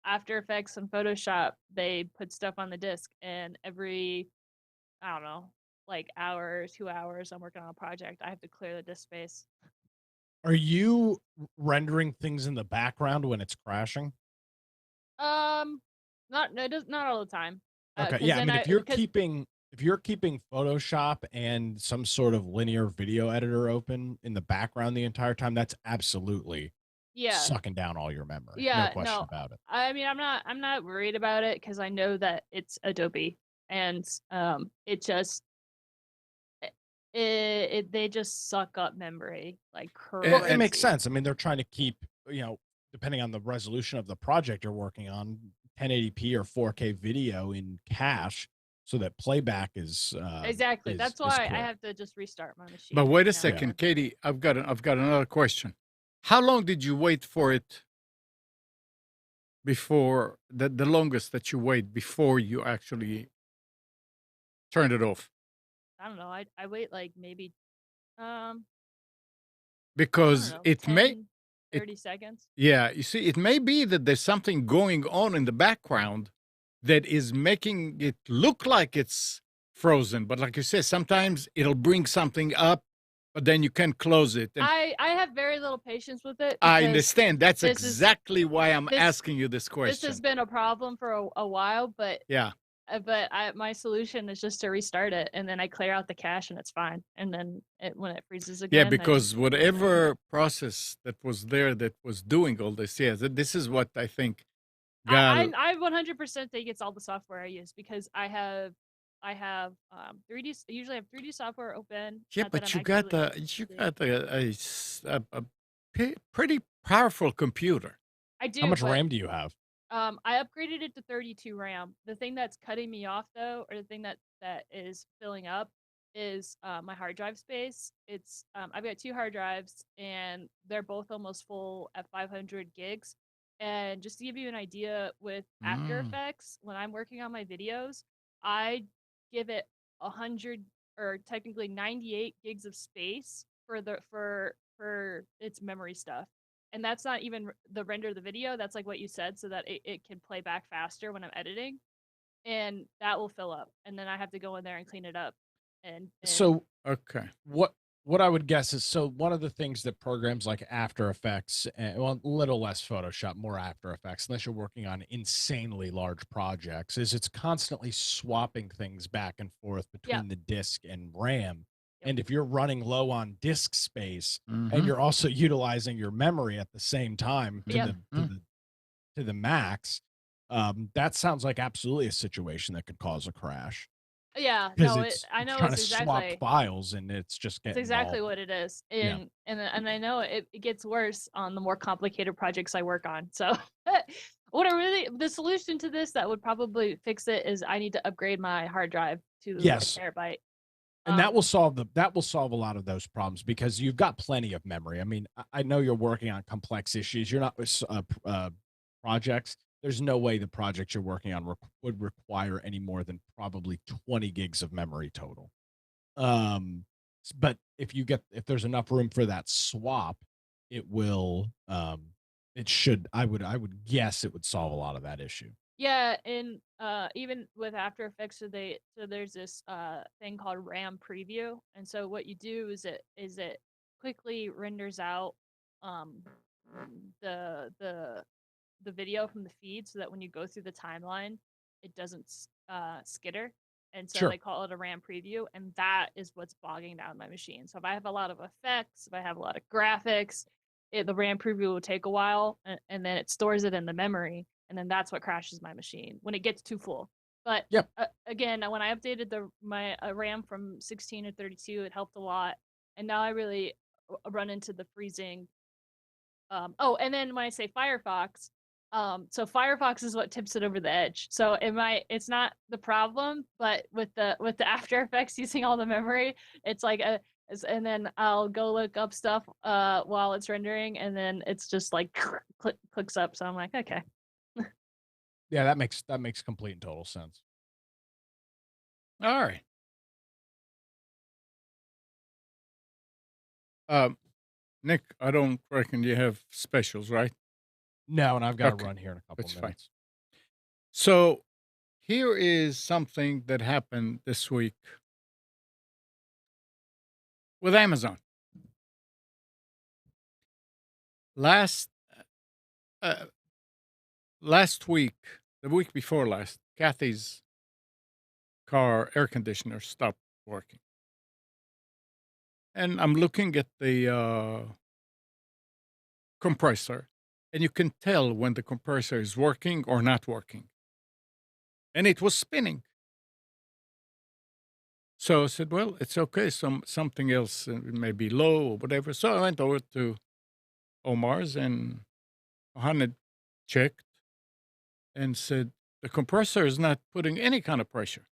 After Effects and Photoshop, they put stuff on the disk, and every, I don't know, like hour, 2 hours, I'm working on a project, I have to clear the disk space. Are you rendering things in the background when it's crashing? Not all the time. Okay, 'cause yeah. I then mean, if you're 'cause- keeping Photoshop and some sort of linear video editor open in the background the entire time, that's absolutely yeah, sucking down all your memory. Yeah, no question no, about it. I mean, I'm not worried about it because I know that it's Adobe, and it just they just suck up memory like crazy. Well, it makes sense. I mean, they're trying to keep, depending on the resolution of the project you're working on, 1080p or 4K video in cache so that playback is Exactly. is That's is why I clear. have to just restart my machine. But wait a every now and second, then. Katie. I've got another question. How long did you wait for it before the longest that you wait before you actually turned it off? I don't know. I wait like maybe I don't Because know, it may 10, it 30 seconds. yeah, you see, it may be that there's something going on in the background that is making it look like it's frozen. But like you said, sometimes it'll bring something up, but then you can close it. And I have very little patience with it I because understand. That's this is exactly why I'm this asking you this this has question. been a problem for a while, but Yeah. my solution is just to restart it and then I clear out the cache and it's fine. And then when it freezes Yeah, again, I because just whatever process that was there that was doing all this, yeah, this is what I think got. I 100% think it's all the software I use because I have 3D I usually have 3D software open. Yeah, Not that but I'm actively you using. got a pretty powerful computer. I How do, much but RAM do you have? I upgraded it to 32 RAM. The thing that's cutting me off though, or the thing that is filling up is my hard drive space. It's I've got 2 hard drives and they're both almost full at 500 gigs. And just to give you an idea with After Mm. Effects, when I'm working on my videos, I give it 100 or technically 98 gigs of space for its memory stuff. And that's not even the render of the video. That's like what you said, so that it can play back faster when I'm editing. And that will fill up. And then I have to go in there and clean it up. And So Okay. what I would guess is, so one of the things that programs like After Effects, well, a little less Photoshop, more After Effects, unless you're working on insanely large projects, is it's constantly swapping things back and forth yeah, between the disk and RAM. Yep. And if you're running low on disk space and Mhm. you're also utilizing your memory at the same time to Yep. the max, that sounds like absolutely a situation that could cause a crash yeah, because no, it's I know trying it's to swap exactly files and it's just it's getting all exactly what it is. yeah. And I know it gets worse on the more complicated projects I work on. So the solution to this that would probably fix it is I need to upgrade my hard drive to Yes. a terabyte. And that will solve a lot of those problems because you've got plenty of memory. I mean, I know you're working on complex issues. You're not projects. There's no way the project you're working on would require any more than probably 20 gigs of memory total. But if there's enough room for that swap, it will. It should. I would guess it would solve a lot of that issue. Yeah, and even with After Effects, so there's this thing called RAM preview, and so what you do is it quickly renders out um the the video from the feed so that when you go through the timeline, it doesn't skitter. And so Sure. they call it a RAM preview, and that is what's bogging down my machine. So if I have a lot of effects, if I have a lot of graphics, the RAM preview will take a while, and then it stores it in the memory, and then that's what crashes my machine when it gets too full. But Yep. again, when I updated my RAM from 16 to 32, it helped a lot. And now I really run into the freezing. Oh, and then when I say Firefox, so Firefox is what tips it over the edge. So it's not the problem, but with the After Effects using all the memory, it's like and then I'll go look up stuff while it's rendering, and then it's just like clicks up. So I'm like, okay. Yeah, that makes complete and total sense. All right. Nick, I don't reckon you have specials, right? No, and I've got to Okay, run here in a couple that's fine. minutes. So here is something that happened this week with Amazon. Last uh, last week, the week before last, Kathy's car air conditioner stopped working, and I'm looking at the compressor, and you can tell when the compressor is working or not working, and it was spinning. So I said, "Well, it's okay. Something else may be low or whatever." So I went over to Omar's, and Mohammed checked and said, "The compressor is not putting any kind of pressure."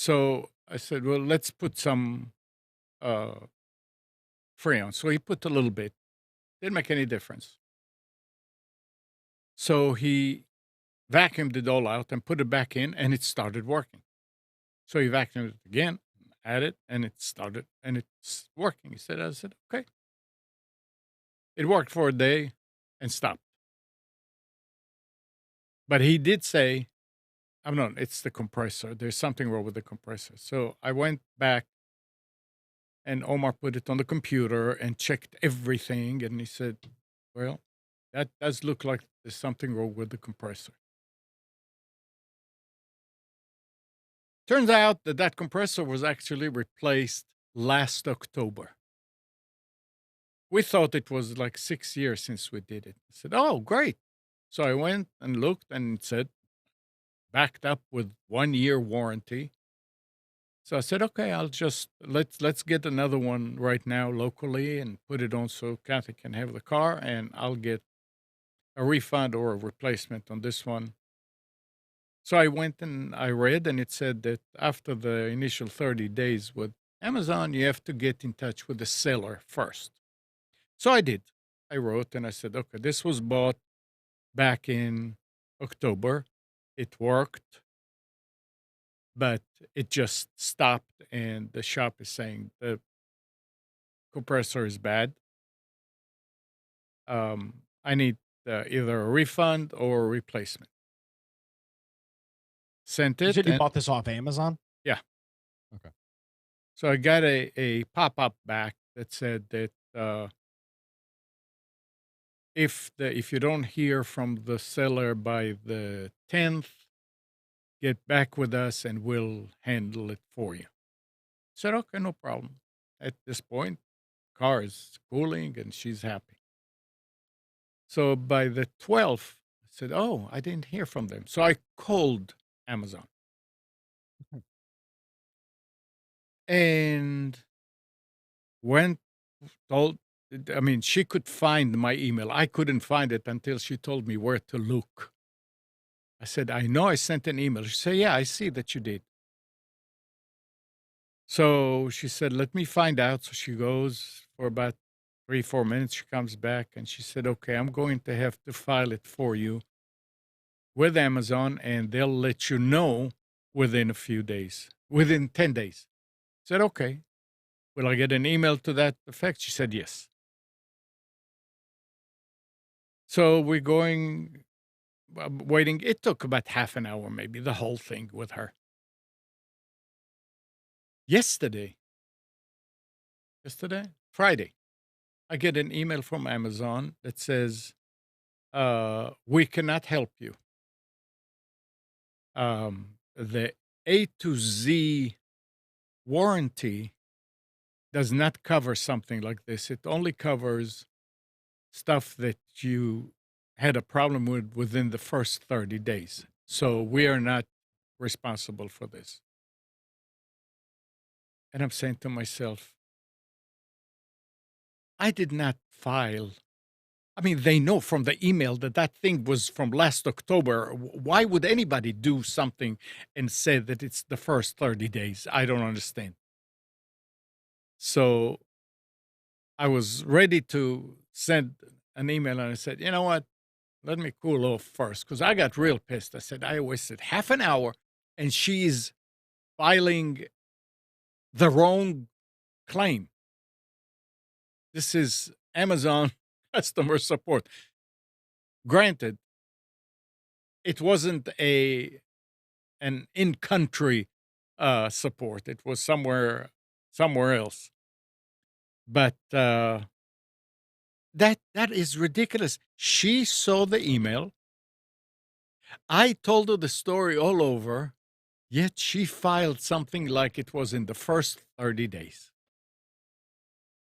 So I said, well, let's put some Freon. So he put a little bit. Didn't make any difference. So he vacuumed it all out and put it back in, and it started working. So he vacuumed it again, added, and it started, and it's working. He said, I said, okay. It worked for a day and stopped. But he did say, I'm not, it's the compressor. There's something wrong with the compressor. So I went back and Omar put it on the computer and checked everything. And he said, well, that does look like there's something wrong with the compressor. Turns out that that compressor was actually replaced last October. We thought it was like 6 years since we did it. I said, oh, great. So I went and looked and it said, backed up with 1 year warranty. So I said, okay, I'll just let's get another one right now locally and put it on so Kathy can have the car, and I'll get a refund or a replacement on this one. So I went and I read, and it said that after the initial 30 days with Amazon, you have to get in touch with the seller first. So I did. I wrote and I said, okay, this was bought back in October. It worked, but it just stopped, and the shop is saying the compressor is bad. I need either a refund or a replacement. Sent You it, said you and bought this off Amazon? yeah. Okay. So I got a pop up back that said that if you don't hear from the seller by the 10th, get back with us and we'll handle it for you. I said, okay, no problem. At this point, car is cooling and she's happy. So by the 12th, I said, oh, I didn't hear from them. So I called Amazon and went, told, I mean, she could find my email. I couldn't find it until she told me where to look. I said, I know I sent an email. She said, yeah, I see that you did. So she said, let me find out. So she goes for about 3-4 minutes. She comes back and she said, okay, I'm going to have to file it for you with Amazon, and they'll let you know within a few days, within 10 days. I said, okay. Will I get an email to that effect? She said, yes. So we're going, waiting. It took about half an hour, maybe, the whole thing with her. Yesterday, Friday, I get an email from Amazon that says, we cannot help you. The A to Z warranty does not cover something like this. It only covers stuff that you had a problem with within the first 30 days. So we are not responsible for this. And I'm saying to myself, I did not file. I mean, they know from the email that that thing was from last October. Why would anybody do something and say that it's the first 30 days? I don't understand. So I was ready to send an email, and I said, you know what? Let me cool off first, because I got real pissed. I said, I wasted half an hour and she's filing the wrong claim. This is Amazon customer support. Granted, it wasn't an in-country support. It was somewhere else. But that is ridiculous. She saw the email. I told her the story all over, yet she filed something like it was in the first 30 days.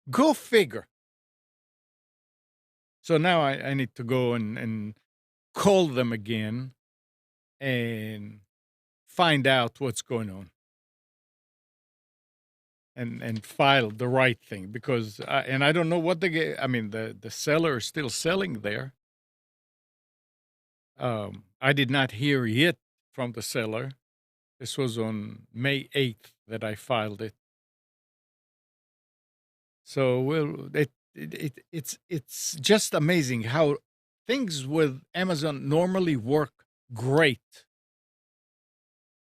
Go figure. So now I need to go and call them again and find out what's going on and file the right thing, because and I don't know what I mean, the seller is still selling there. I did not hear yet from the seller. This was on May 8th that I filed it. So it's just amazing how things with Amazon normally work great,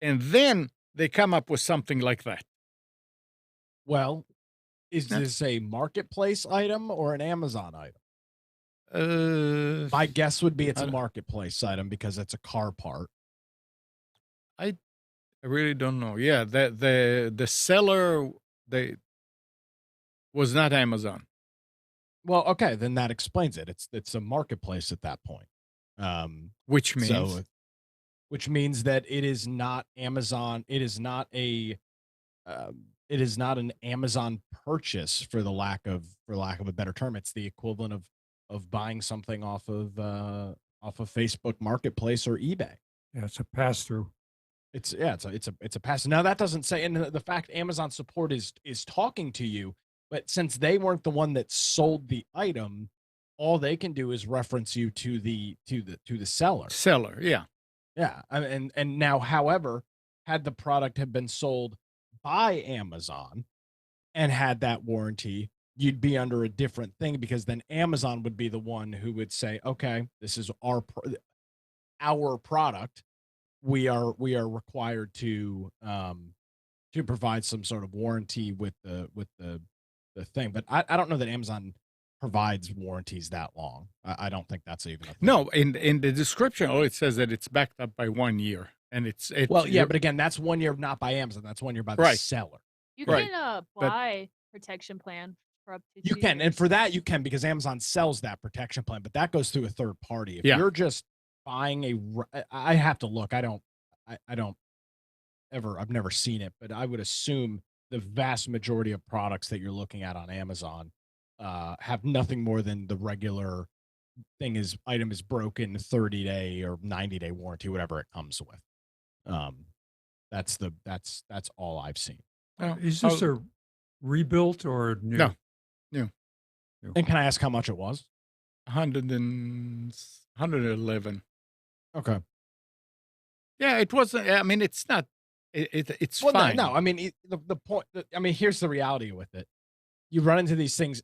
and then they come up with something like that. Well, is Yeah. this a marketplace item or an Amazon item? Uh, My guess would be it's I a don't- marketplace item because it's a car part. I really don't know. Yeah, the seller was not Amazon. Well, okay, then that explains it. It's a marketplace at that point. Which means So, which means that it is not Amazon. It is not a. It is not an Amazon purchase for lack of a better term. It's the equivalent of buying something off of Facebook Marketplace or eBay. Yeah, it's a pass through. It's a pass. Now that doesn't say, and the fact Amazon support is talking to you, but since they weren't the one that sold the item, all they can do is reference you to the seller. seller. Yeah. Yeah, and now, however, had the product have been sold by Amazon and had that warranty, you'd be under a different thing because then Amazon would be the one who would say, "Okay, this is our product. We are required to provide some sort of warranty with the thing." But I don't know that Amazon provides warranties that long. I don't think that's even a thing. No, in the description, it says that it's backed up by 1 year, and it's Well, yeah, but again, that's 1 year not by Amazon. That's 1 year by the Right. seller. You Right, can but- buy protection plan for up to You 2 can, and years. for that you can because Amazon sells that protection plan, but that goes through a third party. If Yeah. you're just buying I have to look. I don't ever. I've never seen it, but I would assume the vast majority of products that you're looking at on Amazon have nothing more than the regular item is broken 30-day or 90-day warranty, whatever it comes with. That's all I've seen. Oh, Is this a rebuilt or new? No. New. And can I ask how much it was? 111. Okay. Yeah, it wasn't. I mean, it's not. It's Well, fine. no. I mean, the point. I mean, here's the reality with it. You run into these things.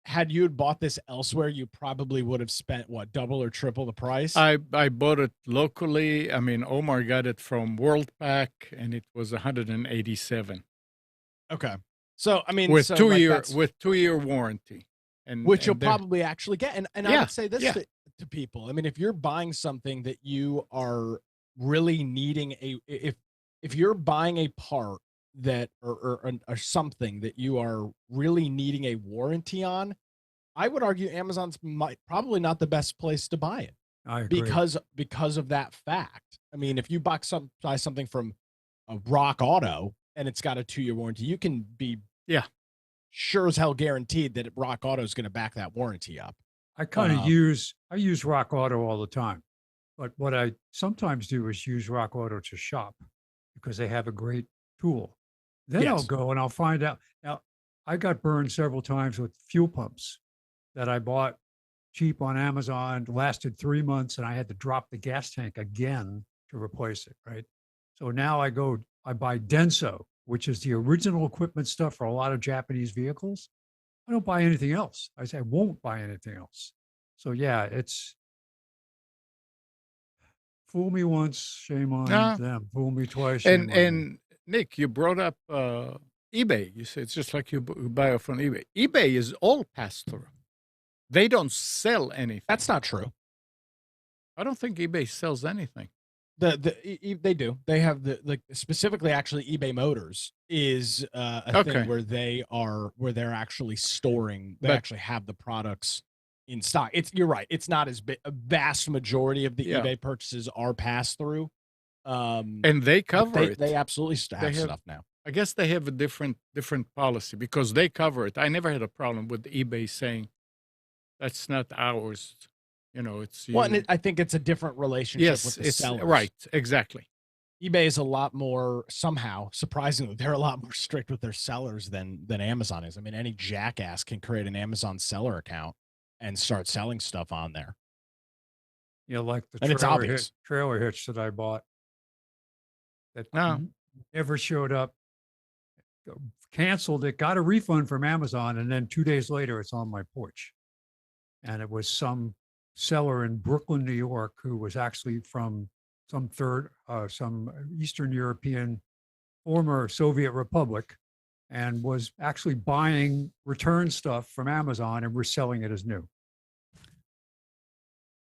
Had you bought this elsewhere, you probably would have spent what, double or triple the price. I bought it locally. I mean, Omar got it from WorldPack, and it was 187 Okay. So I mean, with so, 2 year that's- 2 year warranty, and which you'll they're- probably actually get. And I Yeah, would say this yeah. to people. I mean, if you're buying something that you are really needing if you're buying a part that or something that you are really needing a warranty on, I would argue Amazon's probably not the best place to buy it I agree. because of that fact. I mean, if you buy something from a Rock Auto and it's got a 2-year warranty, you can be sure as hell guaranteed that Rock Auto is going to back that warranty up. I kind of Um, use Rock Auto all the time, but what I sometimes do is use Rock Auto to shop because they have a great tool. Then I'll Yes. go and I'll find out. Now, I got burned several times with fuel pumps that I bought cheap on Amazon, lasted 3 months, and I had to drop the gas tank again to replace it, right? So now I buy Denso, which is the original equipment stuff for a lot of Japanese vehicles. I don't buy anything else. I say I won't buy anything else. So yeah, it's fool me once, shame on No. them. Fool me twice, shame on me. and Nick, you brought up eBay. You said it's just like you buy off on eBay. eBay is all pass through. They don't sell anything. That's not true. I don't think eBay sells anything. They do. They have specifically actually eBay Motors is a Okay. thing where they're actually storing. They But- actually have the products in stock. You're right. It's not as big. A vast majority of the Yeah. eBay purchases are pass through. And they cover it. They absolutely have have- stuff now. I guess they have a different policy because they cover it. I never had a problem with eBay saying that's not ours. It's Well, and you. I think it's a different relationship Yes, with the it's sellers. right. Exactly. eBay is a lot more, somehow, surprisingly, they're a lot more strict with their sellers than Amazon is. I mean, any jackass can create an Amazon seller account and start selling stuff on there. You know, like the And it's obvious. trailer hitch that I bought. That No. never showed up. Canceled it, got a refund from Amazon, and then 2 days later, it's on my porch. And it was some seller in Brooklyn, New York, who was actually from some Eastern European former Soviet republic, and was actually buying return stuff from Amazon and reselling it as new.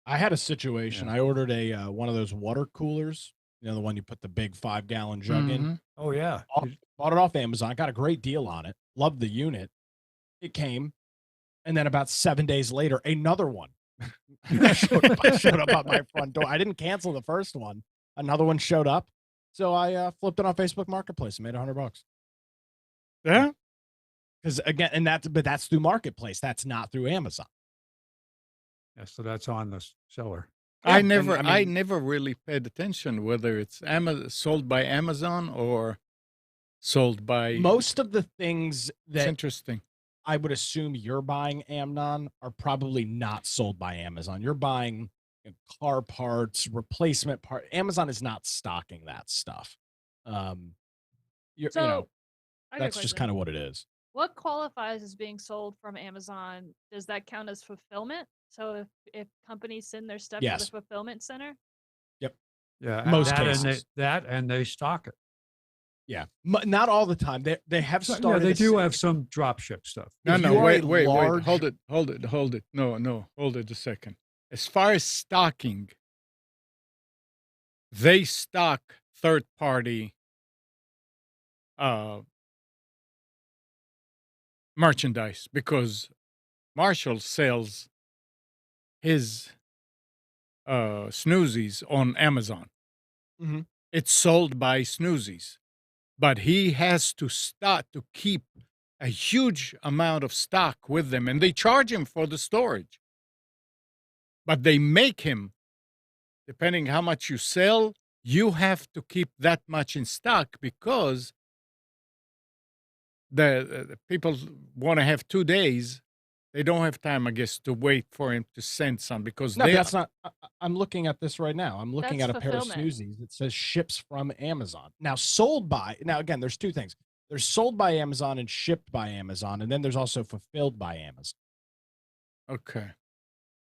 I had a situation. Yeah. I ordered a one of those water coolers. You know, the one you put the big 5-gallon jug in. Mhm. Oh yeah. Bought it off Amazon. Got a great deal on it. Loved the unit. It came, and then about 7 days later, another one showed up at my front door. I didn't cancel the first one. Another one showed up, so I flipped it on Facebook Marketplace and made $100. Yeah. Because again, but that's through Marketplace. That's not through Amazon. Yeah, so that's on the seller. Yeah, I and never, I mean- never really paid attention whether it's sold by Amazon or sold by. Most of the things It's that interesting. I would assume you're buying, Amnon, are probably not sold by Amazon. You're buying car parts, replacement part. Amazon is not stocking that stuff. You So know, I got a that's just question. kind of what it is. What qualifies as being sold from Amazon? Does that count as fulfillment? So if companies send their stuff to Yes. the fulfillment center, Yeah, Most that cases. and they stock it. Yeah, not all the time. They have So, started. yeah, they to do say- have some drop ship stuff. No, If no, you are wait, a wait, large- wait. Hold it. No, hold it a second. As far as stocking, they stock third party merchandise because Marshall sells his snoozies on Amazon. Mhm. It's sold by Snoozies, but he has to start to keep a huge amount of stock with them, and they charge him for the storage. But they make him, depending how much you sell, you have to keep that much in stock because the people want to have 2 days. They don't have time, I guess, to wait for him to send some because No, they that's not. I'm looking at this right now. I'm looking That's at a pair of fulfillment. Snoozies that says ships from Amazon. Now, sold by. Now, again, there's two things. There's sold by Amazon and shipped by Amazon, and then there's also fulfilled by Amazon. okay.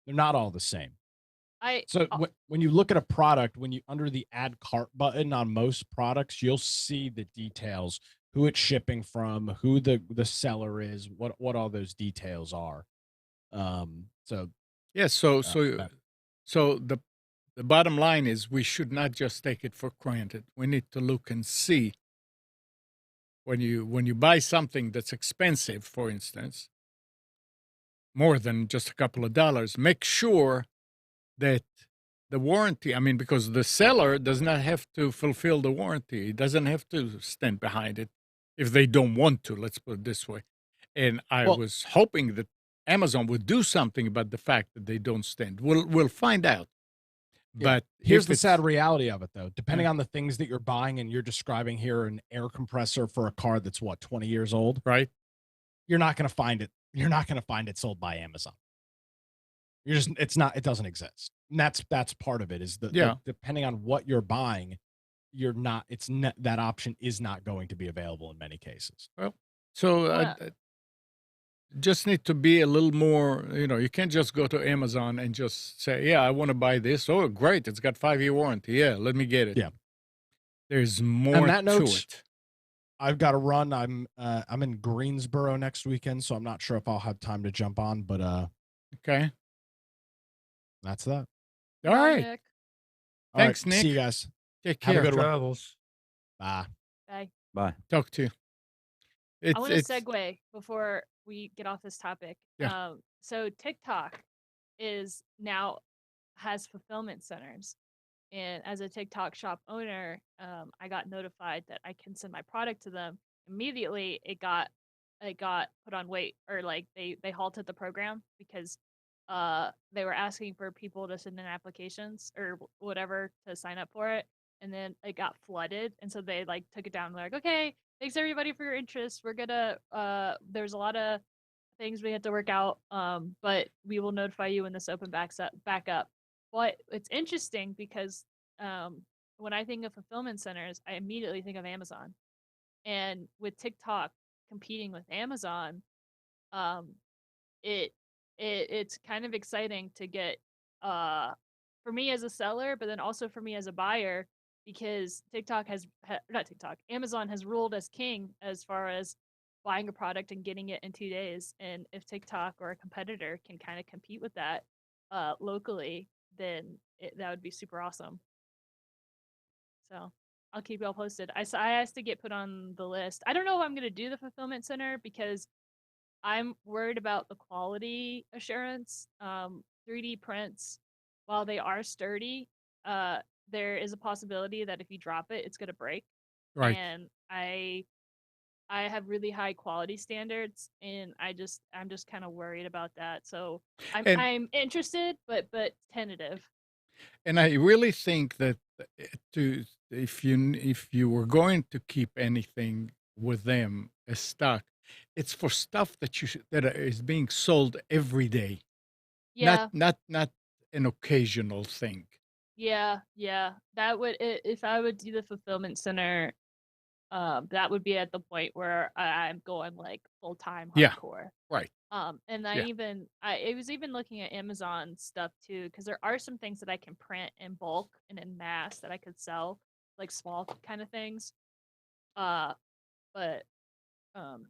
They're not all the same. I So when you look at a product, when you under the add cart button on most products, you'll see the details, who it's shipping from, who the seller is, what all those details are. So Yeah, so that- so the bottom line is we should not just take it for granted. We need to look and see when you buy something that's expensive, for instance, more than just a couple of dollars, make sure that the warranty, I mean, because the seller does not have to fulfill the warranty. He doesn't have to stand behind it if they don't want to, let's put it this way. And I Well- was hoping that Amazon would do something about the fact that they don't stand. We'll find out. Yeah. But Here's if the it's- sad reality of it, though. Depending on the things that you're buying, and you're describing here an air compressor for a car that's 20 years old, right? you're not going to find it. You're not going to find it sold by Amazon. It doesn't exist. And that's part of it is depending on what you're buying, that option is not going to be available in many cases. So Well- just need to be a little more, you can't just go to Amazon and just say, yeah, I want to buy this. Oh, great. It's got 5-year warranty. Yeah, let me get it. Yeah. There's more that to note, it. I've got to run. I'm in Greensboro next weekend, so I'm not sure if I'll have time to jump on, but Okay. that's that. All Bye, right. Nick. All right, Thanks, Nick. see you guys. Take Have a care. good one. Travels. Bye. Bye. Bye. Talk to you. I want to segue before we get off this topic. Yeah. So TikTok has fulfillment centers, and as a TikTok shop owner, I got notified that I can send my product to them immediately. It got put on wait, or like they halted the program because they were asking for people to send in applications or whatever to sign up for it, and then it got flooded, and so they like took it down. They're like, okay, thanks everybody for your interest. We're gonna there's a lot of things we have to work out, but we will notify you when this back up. But it's interesting because when I think of fulfillment centers, I immediately think of Amazon. And with TikTok competing with Amazon, um, it's kind of exciting to get for me as a seller, but then also for me as a buyer, because not TikTok, Amazon has ruled as king as far as buying a product and getting it in 2 days. And if TikTok or a competitor can kind of compete with that locally, then that would be super awesome. So I'll keep y'all posted. I asked to get put on the list. I don't know if I'm gonna do the fulfillment center because I'm worried about the quality assurance. 3D prints, while they are sturdy, there is a possibility that if you drop it, it's gonna break. Right. And I have really high quality standards, and I'm just kind of worried about that. So And I'm interested, but tentative. and I really think that to if you were going to keep anything with them as stock, it's for stuff that is being sold every day, Yeah, not an occasional thing. yeah. That would if I would do the fulfillment center, that would be at the point where I'm going like full time Yeah, hardcore. right. And Yeah. I was even looking at Amazon stuff too, because there are some things that I can print in bulk and in mass that I could sell, like small kind of things. Uh, but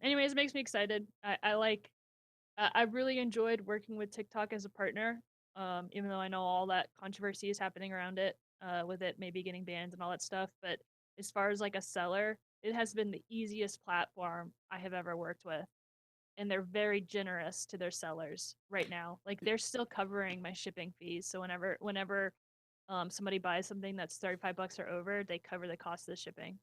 anyways, it makes me excited. I really enjoyed working with TikTok as a partner. Even though I know all that controversy is happening around it, with it maybe getting banned and all that stuff. But as far as like a seller, it has been the easiest platform I have ever worked with. And they're very generous to their sellers right now. Like they're still covering my shipping fees. So whenever somebody buys something that's $35 or over, they cover the cost of the shipping.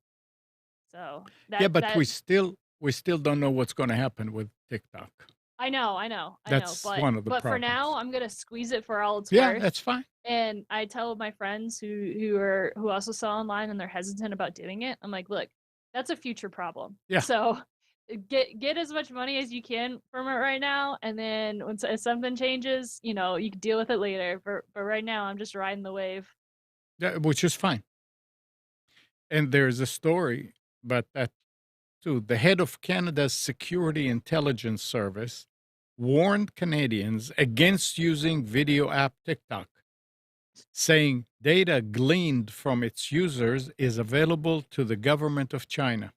So Yeah, but that we still don't know what's going to happen with TikTok. I know. That's But one of the for now, problems. I'm gonna squeeze it for all it's Yeah, worth. that's fine. And I tell my friends who also sell online and they're hesitant about doing it. I'm like, look, that's a future problem. Yeah. So get as much money as you can from it right now, and then if something changes, you know, you can deal with it later. But right now, I'm just riding the wave. Which is fine. And there's a story, but that too. The head of Canada's Security Intelligence Service warned Canadians against using video app TikTok, saying data gleaned from its users is available to the government of China.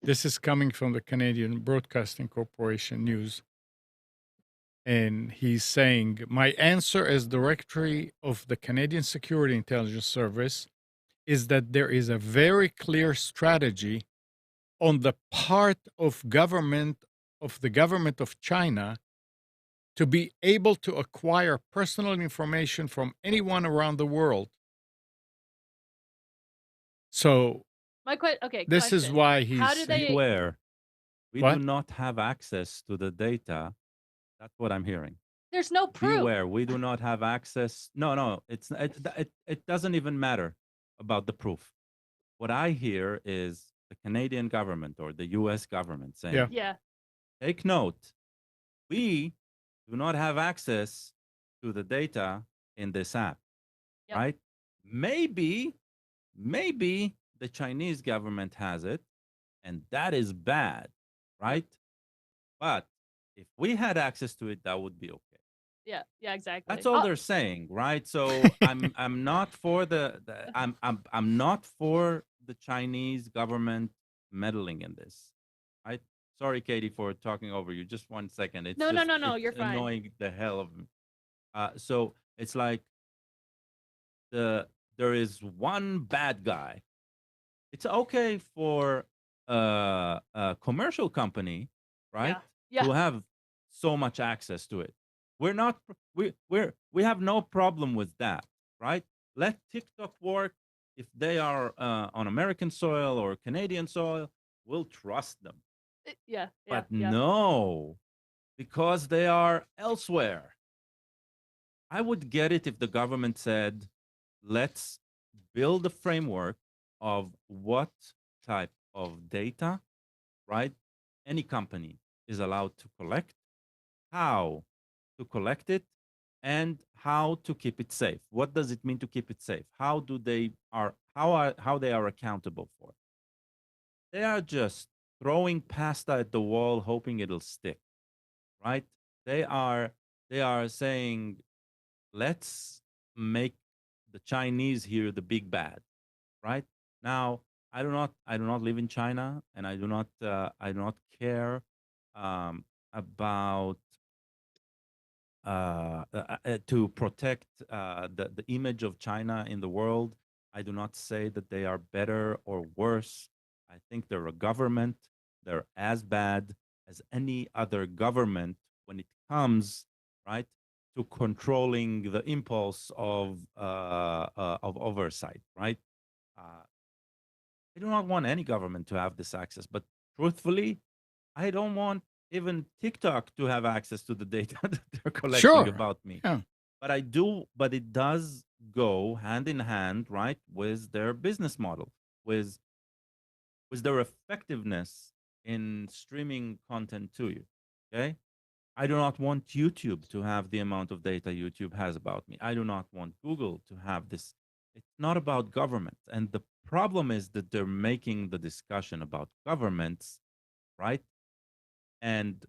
This is coming from the Canadian Broadcasting Corporation News. And he's saying, my answer as director of the Canadian Security Intelligence Service is that there is a very clear strategy on the part of the government of China to be able to acquire personal information from anyone around the world. So this is Question. why How do he's they? Beware. We do What? not have access to the data. That's what I'm hearing. There's no proof. Beware. We do not have access. No. It doesn't even matter about the proof. What I hear is the Canadian government or the U.S. government saying, Yeah. take note, we do not have access to the data in this app, Yep. right? Maybe the Chinese government has it, and that is bad, right? But if we had access to it, that would be okay. Yeah, exactly. That's all they're saying, right? So I'm not for I'm not for the Chinese government meddling in this, right? Sorry, Katie, for talking over you. Just 1 second. It's No, it's you're fine. annoying the hell of me. So it's like there is one bad guy. It's okay for a commercial company, right, Yeah. to have so much access to it. We're not we have no problem with that, right? Let TikTok work. If they are on American soil or Canadian soil, we'll trust them. Yeah. But no, because they are elsewhere. I would get it if the government said, let's build a framework of what type of data, right, any company is allowed to collect, how to collect it, and how to keep it safe. What does it mean to keep it safe? How they are accountable for it? They are just throwing pasta at the wall, hoping it'll stick, right? They are saying, let's make the Chinese here the big bad, right? Now, I do not live in China, and I do not care about to protect the image of China in the world. I do not say that they are better or worse. I think they're a government. They're as bad as any other government when it comes, right, to controlling the impulse of oversight, right? I do not want any government to have this access, but truthfully, I don't want even TikTok to have access to the data that they're collecting Sure. about me. Yeah. But it does go hand in hand, right, with their business model, with their effectiveness in streaming content to you. Okay. I do not want YouTube to have the amount of data YouTube has about me. I do not want Google to have this. It's not about government. And the problem is that they're making the discussion about governments, right? And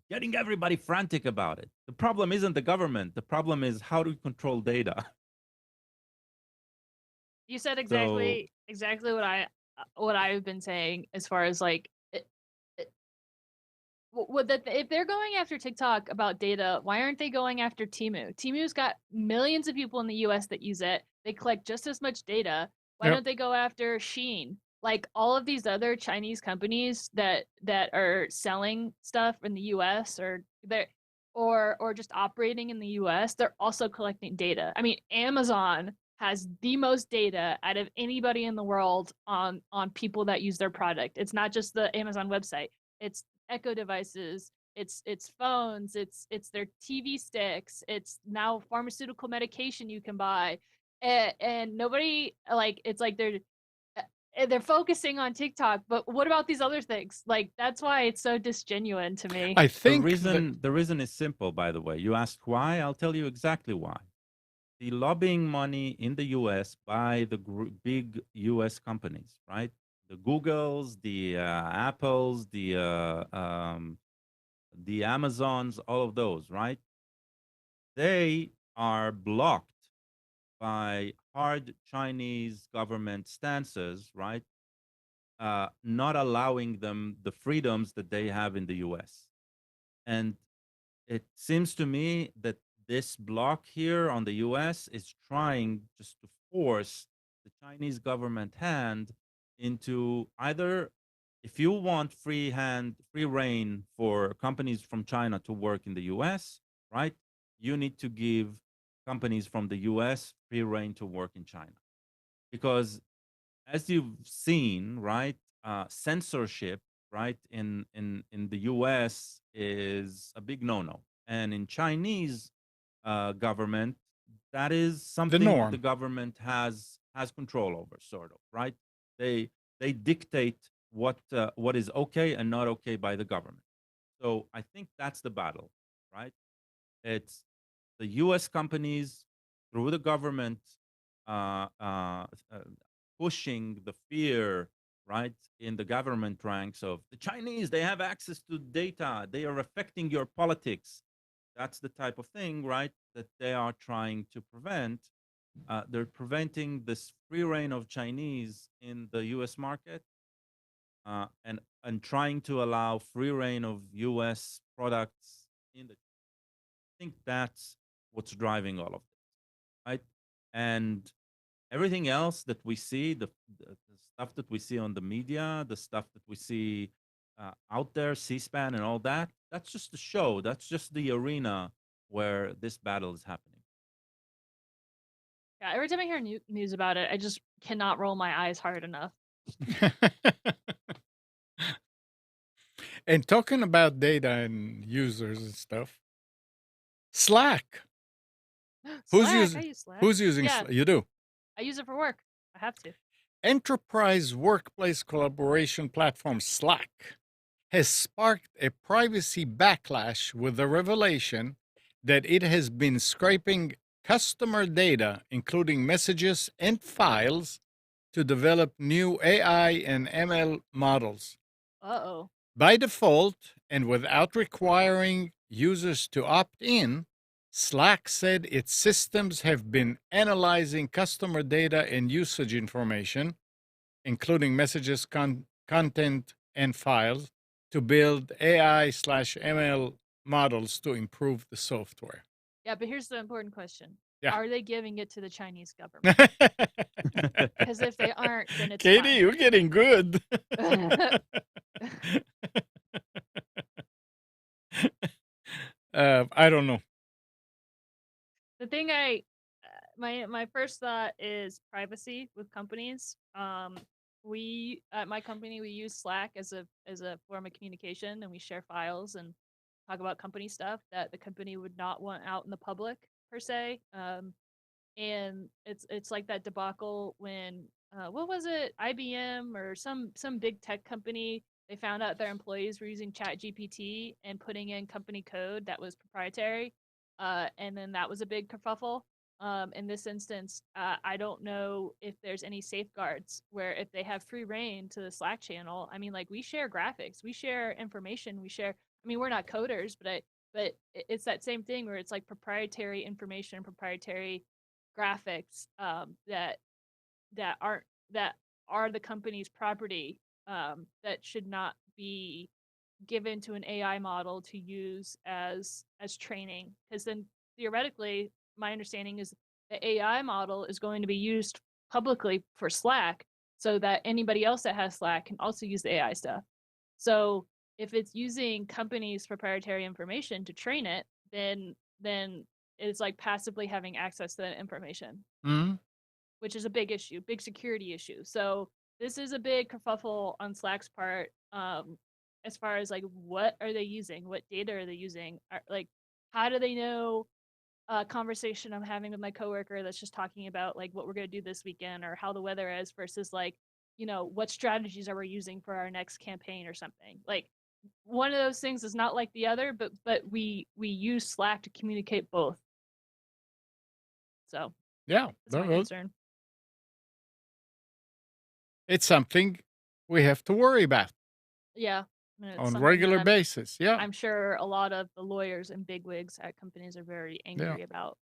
getting everybody frantic about it. The problem isn't the government. The problem is how do we control data? You said So exactly what I've been saying as far as like if they're going after TikTok about data, why aren't they going after Temu? Temu's got millions of people in the US that use it. They collect just as much data. Why Yep. don't they go after Shein? Like all of these other Chinese companies that are selling stuff in the US or just operating in the US, they're also collecting data. I mean, Amazon has the most data out of anybody in the world on people that use their product. It's not just the Amazon website. It's Echo devices, it's phones, it's their TV sticks, it's now pharmaceutical medication you can buy, and nobody like it's like they're focusing on TikTok, but what about these other things? Like that's why it's so disgenuine to me. I the think reason is simple, by the way. You asked why, I'll tell you exactly why. The lobbying money in the US by the big US companies, right? The Googles, the Apples, the Amazons, all of those, right? They are blocked by hard Chinese government stances, right? Not allowing them the freedoms that they have in the US. And it seems to me that this block here on the US is trying just to force the Chinese government hand into either, if you want free reign for companies from China to work in the US, right? You need to give companies from the US free reign to work in China. Because as you've seen, right, censorship, right, in the US is a big no-no. And in Chinese government, that is the something that the norm. government has control over, sort of, right? They dictate what is okay and not okay by the government. So I think that's the battle, right? It's the U.S. companies through the government uh, uh, uh, pushing the fear, right, in the government ranks of the Chinese. They have access to data. They are affecting your politics. That's the type of thing, right, that they are trying to prevent. They're preventing this free reign of Chinese in the U.S. market, and trying to allow free reign of U.S. products in the. I think that's what's driving all of this, right? And everything else that we see, the stuff that we see on the media, the stuff that we see out there, C-SPAN and all that, that's just the show. That's just the arena where this battle is happening. Yeah, every time I hear news about it, I just cannot roll my eyes hard enough. And talking about data and users and stuff, Slack. Who's Slack, I using use Slack. Who's using Yeah, Slack? You do. I use it for work. I have to. Enterprise workplace collaboration platform Slack has sparked a privacy backlash with the revelation that it has been scraping customer data, including messages and files, to develop new AI and ML models. Uh-oh. By default, and without requiring users to opt in, Slack said its systems have been analyzing customer data and usage information, including messages, content, and files, to build AI/ML models to improve the software. Yeah, but here's the important question. Yeah. Are they giving it to the Chinese government? Because if they aren't, then it's Katie, fine. you're getting good. I don't know. The thing my first thought is privacy with companies. We at my company we use Slack as a form of communication, and we share files and talk about company stuff that the company would not want out in the public per se. And it's like that debacle when what was it, IBM or some big tech company, they found out their employees were using Chat GPT and putting in company code that was proprietary, and then that was a big kerfuffle. In this instance, I don't know if there's any safeguards where if they have free reign to the Slack channel. I mean, like, we share graphics, we share information, we share. I mean, we're not coders, but it's that same thing where it's like proprietary information, proprietary graphics, that aren't that are the company's property, that should not be given to an AI model to use as training. Because then theoretically, my understanding is the AI model is going to be used publicly for Slack, so that anybody else that has Slack can also use the AI stuff. So if it's using companies' proprietary information to train it, then it's like passively having access to that information, Mhm. which is a big issue, big security issue. So this is a big kerfuffle on Slack's part, as far as like what are they using, what data are they using, like how do they know a conversation I'm having with my coworker that's just talking about like what we're gonna do this weekend or how the weather is versus like, what strategies are we using for our next campaign or something. Like, one of those things is not like the other, but we use Slack to communicate both. So Yeah, that's my well, concern. it's something we have to worry about Yeah. And it's on something that regular basis. Yeah. I'm sure a lot of the lawyers and bigwigs at companies are very angry about.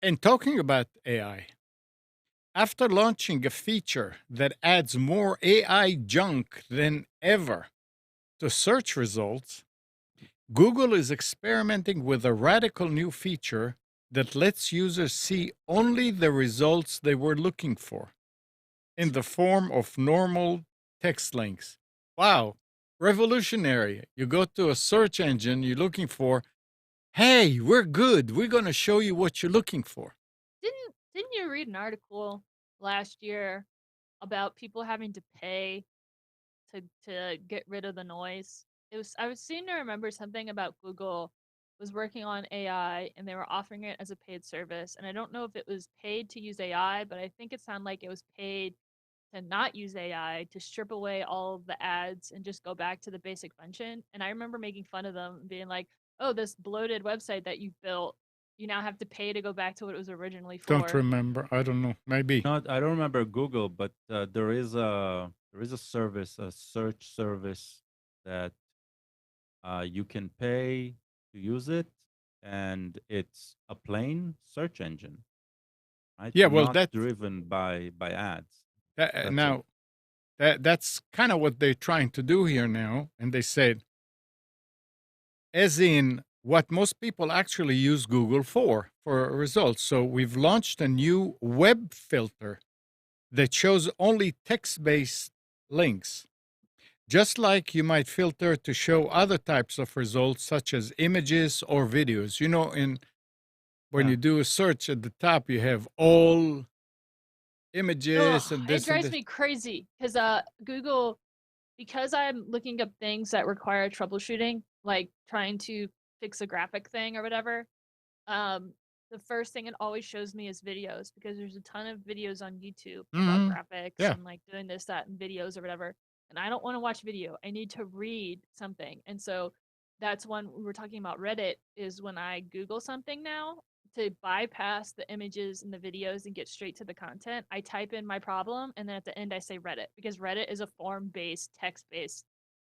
And talking about AI, after launching a feature that adds more AI junk than ever to search results, Google is experimenting with a radical new feature that lets users see only the results they were looking for in the form of normal text links. Wow, revolutionary. You go to a search engine you're looking for, hey, we're good. We're going to show you what you're looking for. Didn't you read an article last year about people having to pay to get rid of the noise? I was seem to remember something about Google was working on AI and they were offering it as a paid service. And I don't know if it was paid to use AI, but I think it sounded like it was paid to not use AI, to strip away all of the ads and just go back to the basic function. And I remember making fun of them and being like, oh, this bloated website that you've built, you now have to pay to go back to what it was originally for. Don't remember. I don't know. Maybe. Not, I don't remember Google, but there is a service, a search service that you can pay to use it, and it's a plain search engine, right? Yeah, well, not driven by ads. That's now that's kind of what they're trying to do here now. And they said, as in what most people actually use Google for results. So we've launched a new web filter that shows only text-based links, just like you might filter to show other types of results, such as images or videos. When Yeah. you do a search at the top, you have all images Ugh, and it this and drives this. me crazy because Google, because I'm looking up things that require troubleshooting, like trying to fix a graphic thing or whatever. The first thing it always shows me is videos because there's a ton of videos on YouTube about Mhm. graphics Yeah. and like doing this, that, and videos or whatever. And I don't want to watch video. I need to read something. And so that's when we were talking about Reddit, is when I Google something now, to bypass the images and the videos and get straight to the content, I type in my problem and then at the end I say Reddit, because Reddit is a form-based, text-based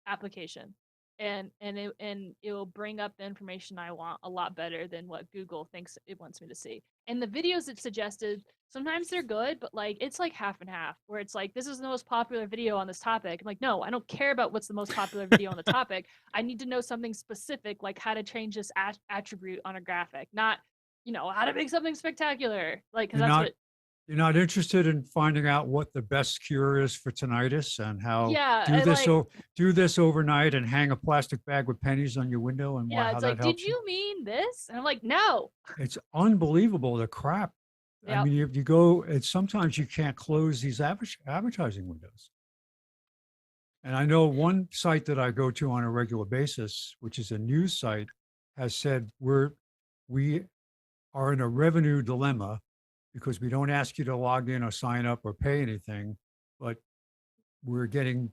application. And it will bring up the information I want a lot better than what Google thinks it wants me to see. And the videos it suggested, sometimes they're good, but like it's like half and half, where it's like, this is the most popular video on this topic. I'm like, no, I don't care about what's the most popular video on the topic. I need to know something specific, like how to change this attribute on a graphic, not, how to make something spectacular. Like, because You're that's not what, you're not interested in finding out what the best cure is for tinnitus and how yeah, do I this like, do this overnight and hang a plastic bag with pennies on your window and yeah, how it's that like, did helps you. you mean this? And I'm like, no. It's unbelievable the crap. I Yep. mean, you go, it's sometimes you can't close these advertising windows. And I know one site that I go to on a regular basis, which is a news site, has said we are in a revenue dilemma because we don't ask you to log in or sign up or pay anything, but we're getting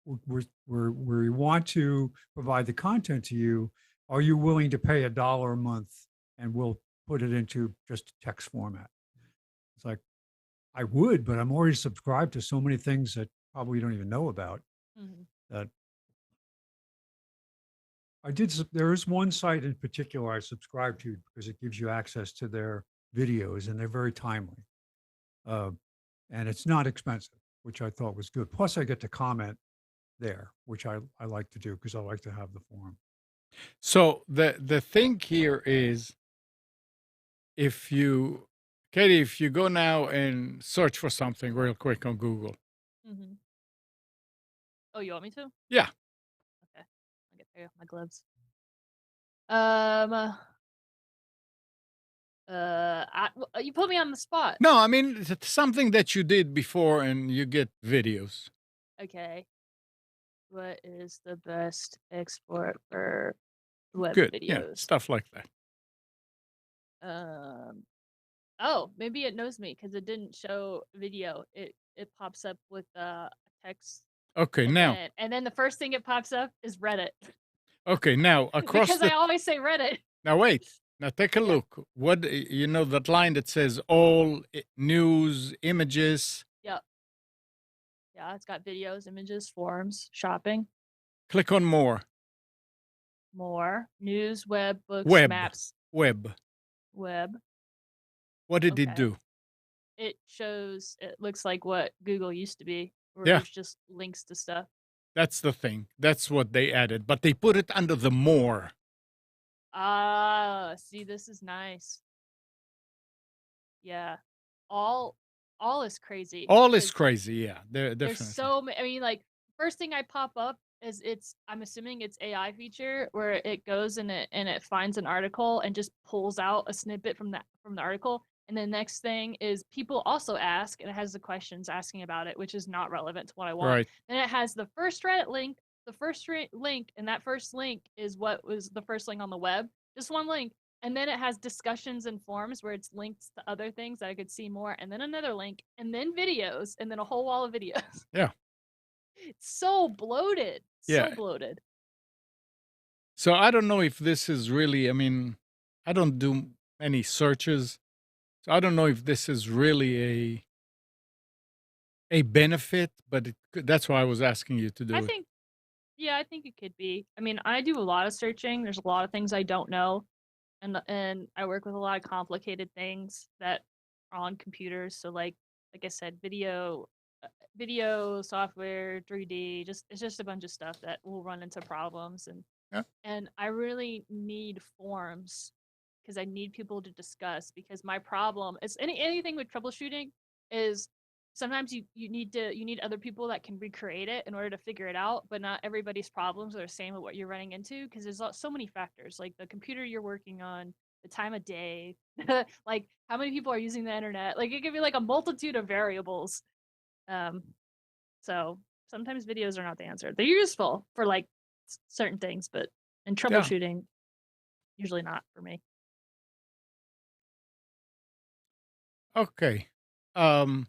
we want to provide the content to you. Are you willing to pay $1 a month and we'll put it into just text format? It's like, I would, but I'm already subscribed to so many things that probably you don't even know about Mhm. that there is one site in particular I subscribe to because it gives you access to their videos and they're very timely. Uh, and it's not expensive, which I thought was good. Plus I get to comment there, which I like to do because I like to have the forum. So the thing here is, if you, Katie, if you go now and search for something real quick on Google. Mhm. Oh, you want me to? Yeah. Okay. I'll get take off my gloves. Um. You put me on the spot. No, I mean, it's something that you did before and you get videos. Okay. What is the best export for web Good. Yeah. videos? Stuff like that. Oh, maybe it knows me because it didn't show video. It pops up with text, Okay. and Now, then the first thing it pops up is Reddit. okay. Now, across Because I always say Reddit. now wait. Now take a Yeah. look. What, that line that says all news, images. Yep. Yeah, it's got videos, images, forums, shopping, Click on more. more, news, web, books, Web. maps, Web. web. What did it Okay. do? It looks like what Google used to be, where Yeah. there's just links to stuff. That's the thing. That's what they added, but they put it under the more. Ah, see, this is nice. Yeah. All is crazy. All is 'cause crazy. Yeah, There's definitely. so many. I mean, like, first thing I pop up is I'm assuming it's AI feature where it goes and it finds an article and just pulls out a snippet from the article. And the next thing is people also ask, and it has the questions asking about it, which is not relevant to what I want. Right. Then it has the first Reddit link, link, and that first link is what was the first link on the web. Just one link. And then it has discussions and forums where it's linked to other things that I could see more, and then another link, and then videos, and then a whole wall of videos. Yeah. It's so bloated. Yeah. So bloated. So I don't know if this is really, I mean, I don't do any searches. So I don't know if this is really a benefit, but that's why I was asking you to do I it. think it could be. I mean, I do a lot of searching. There's a lot of things I don't know. And I work with a lot of complicated things that are on computers. So like I said, video software, 3D, it's just a bunch of stuff that will run into problems, Yeah. and I really need forums because I need people to discuss, because my problem is anything with troubleshooting is sometimes you need other people that can recreate it in order to figure it out, but not everybody's problems are the same with what you're running into, because there's so many factors, like the computer you're working on, the time of day, like how many people are using the internet, like it could be like a multitude of variables. So sometimes videos are not the answer. They're useful for like certain things, but in troubleshooting, usually not for me. Okay. Gal,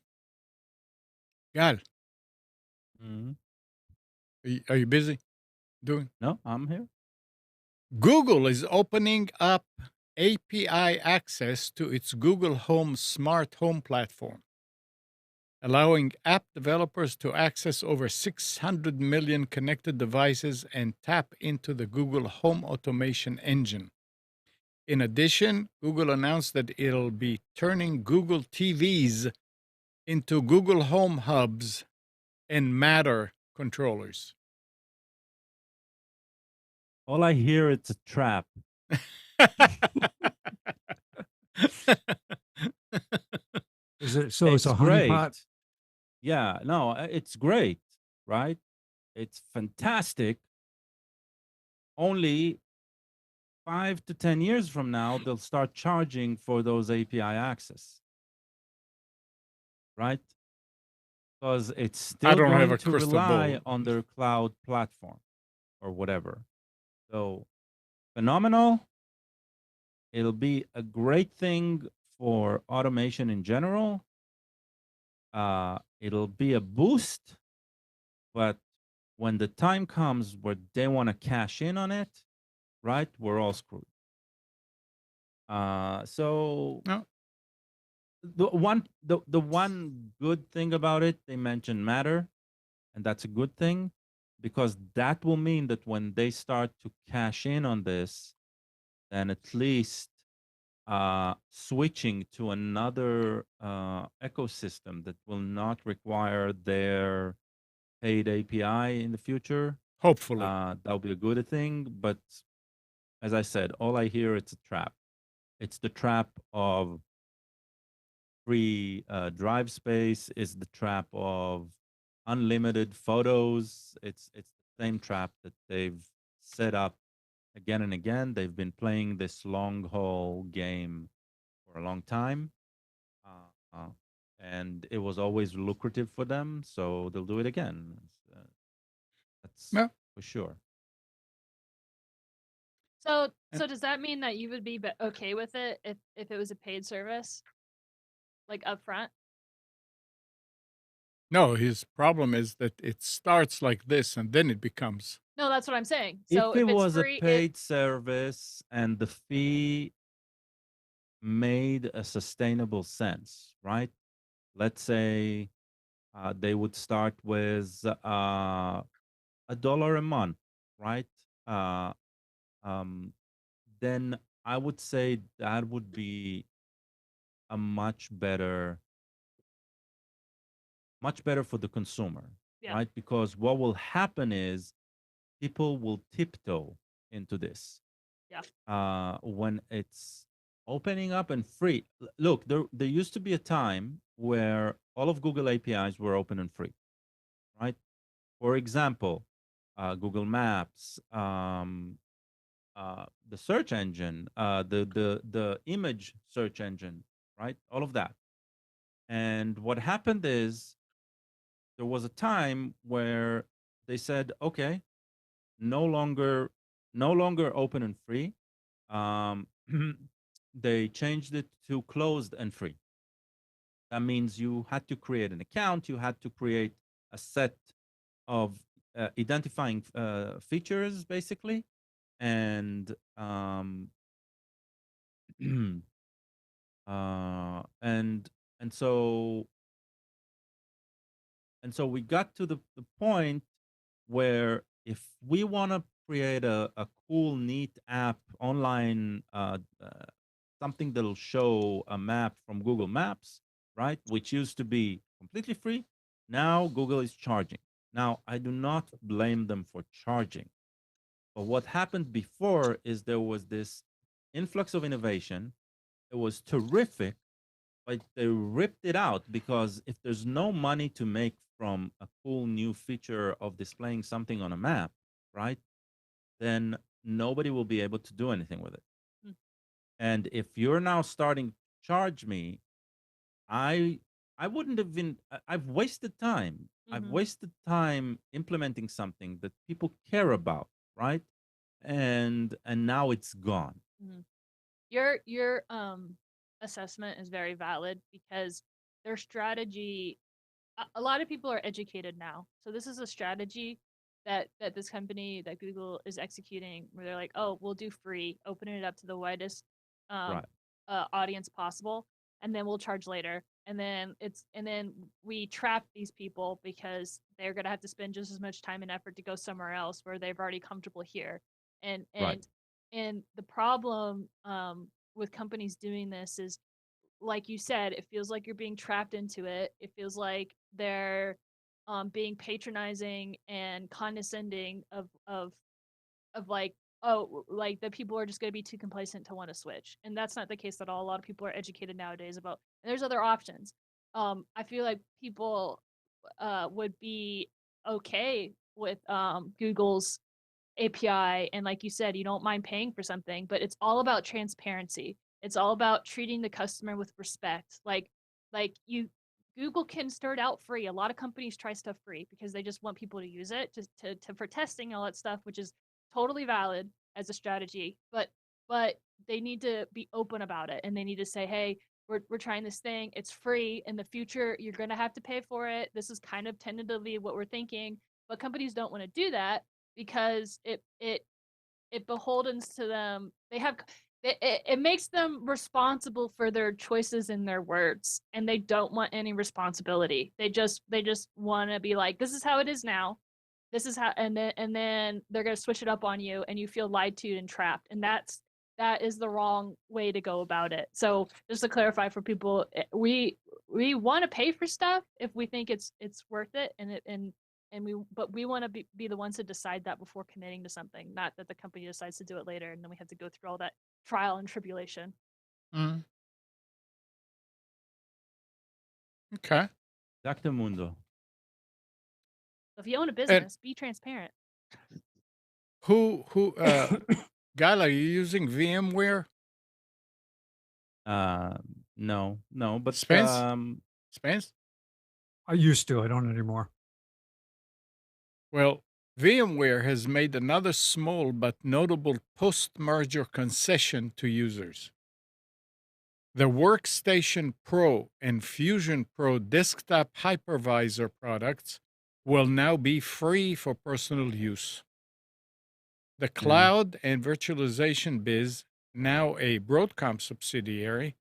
Mhm. are you busy doing? No, I'm here. Google is opening up API access to its Google Home smart home platform, allowing app developers to access over 600 million connected devices and tap into the Google Home automation engine. In addition, Google announced that it'll be turning Google TVs into Google Home hubs and Matter controllers. All I hear it's a trap. Is it so? It's a great. honeypot. Yeah, no, it's great, right? It's fantastic. Only 5 to 10 years from now, they'll start charging for those API access, right? Because it's still don't have going a to crystal rely ball. on their cloud platform or whatever. So phenomenal. It'll be a great thing for automation in general. It'll be a boost, but when the time comes where they want to cash in on it, right, we're all screwed. So No. the one good thing about it, they mentioned Matter, and that's a good thing because that will mean that when they start to cash in on this, then at least switching to another ecosystem that will not require their paid API in the future, Hopefully. that'll be a good thing. But as I said, all I hear it's a trap. It's the trap of free drive space. It's the trap of unlimited photos. It's the same trap that they've set up again and again. They've been playing this long haul game for a long time, and it was always lucrative for them. So they'll do it again. That's Yeah. for sure. So does that mean that you would be okay with it if it was a paid service, like upfront? No, his problem is that it starts like this and then it becomes. No, that's what I'm saying. So If it it's was free, a paid service and the fee made a sustainable sense, right? Let's say they would start with $1 a month, right? Then I would say that would be a much better for the consumer, Yeah. right? Because what will happen is people will tiptoe into this. Yeah. When it's opening up and free. Look, there used to be a time where all of Google APIs were open and free, right? For example, Google Maps, the search engine, the image search engine, right? All of that. And what happened is there was a time where they said, okay, no longer open and free. They changed it to closed and free. That means you had to create an account, you had to create a set of identifying features, basically, and and so we got to the point where if we want to create a cool, neat app online, something that'll show a map from Google Maps, right, which used to be completely free, now Google is charging. Now, I do not blame them for charging. But what happened before is there was this influx of innovation. It was terrific, but they ripped it out because if there's no money to make from a cool new feature of displaying something on a map, right, then nobody will be able to do anything with it. Hmm. And if you're now starting to charge me, I wouldn't have been. I've wasted time. I've Mhm. wasted time implementing something that people care about, right? And now it's gone. Mhm. Your assessment is very valid because their strategy, a lot of people are educated now. So this is a strategy that this company that Google is executing, where they're like, oh, we'll do free, opening it up to the widest Right. audience possible, and then we'll charge later. And then we trap these people because they're gonna have to spend just as much time and effort to go somewhere else where they've already comfortable here. And Right. the problem with companies doing this is, like you said, it feels like you're being trapped into it. It feels like they're being patronizing and condescending of like, oh, like the people are just going to be too complacent to want to switch, and that's not the case at all. A lot of people are educated nowadays about, and there's other options. I feel like people would be okay with Google's API, and like you said, you don't mind paying for something, but it's all about transparency. It's all about treating the customer with respect. Like you Google can start out free. A lot of companies try stuff free because they just want people to use it to for testing and all that stuff, which is totally valid as a strategy. But they need to be open about it, and they need to say, hey, we're trying this thing. It's free. In the future, you're gonna have to pay for it. This is kind of tentatively what we're thinking. But companies don't want to do that because it beholdens to them. They have it makes them responsible for their choices and their words, and they don't want any responsibility. They just want to be like, this is how it is now. This is how, and then they're gonna switch it up on you, and you feel lied to and trapped, and that is the wrong way to go about it. So just to clarify for people, we want to pay for stuff if we think it's worth it, and we want to be the ones to decide that before committing to something, not that the company decides to do it later and then we have to go through all that trial and tribulation. Mm. Okay. Mundo. If you own a business, be transparent. Who Gal, are you using VMware? No, but Spence? Spence? I used to. I don't anymore. Well, VMware has made another small but notable post-merger concession to users. The Workstation Pro and Fusion Pro desktop hypervisor products will now be free for personal use. The cloud and virtualization biz, now a Broadcom subsidiary,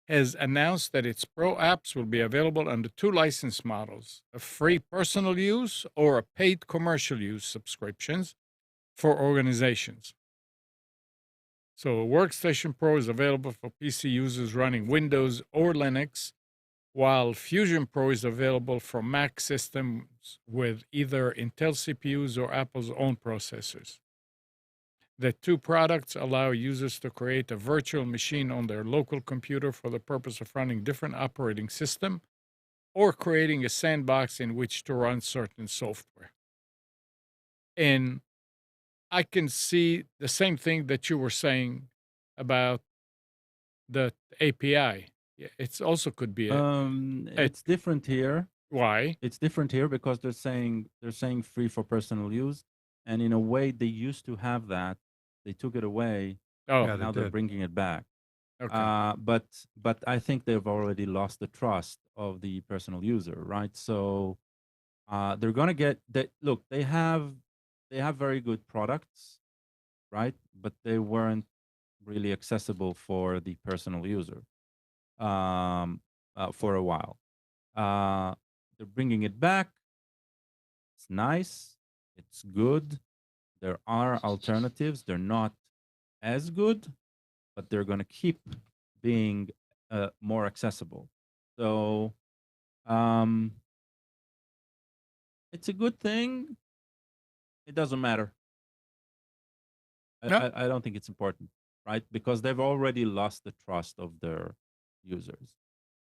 has announced that its Pro apps will be available under two license models: a free personal use or a paid commercial use subscriptions for organizations. So, Workstation Pro is available for PC users running Windows or Linux, while Fusion Pro is available for Mac systems with either Intel CPUs or Apple's own processors. The two products allow users to create a virtual machine on their local computer for the purpose of running different operating system or creating a sandbox in which to run certain software. And I can see the same thing that you were saying about the API. Yeah, it's also could be It's different here. why? It's different here because they're saying free for personal use, and in a way they used to have that. They took it away. Oh, Yeah, they Now they're did. bringing it back. okay. But I think they've already lost the trust of the personal user, right? So they're gonna get that. Look, they have very good products, right? But they weren't really accessible for the personal user for a while. They're bringing it back. It's nice. It's good. There are alternatives. They're not as good, but they're going to keep being more accessible. So it's a good thing. It doesn't matter. No. I don't think it's important, right? Because they've already lost the trust of their users.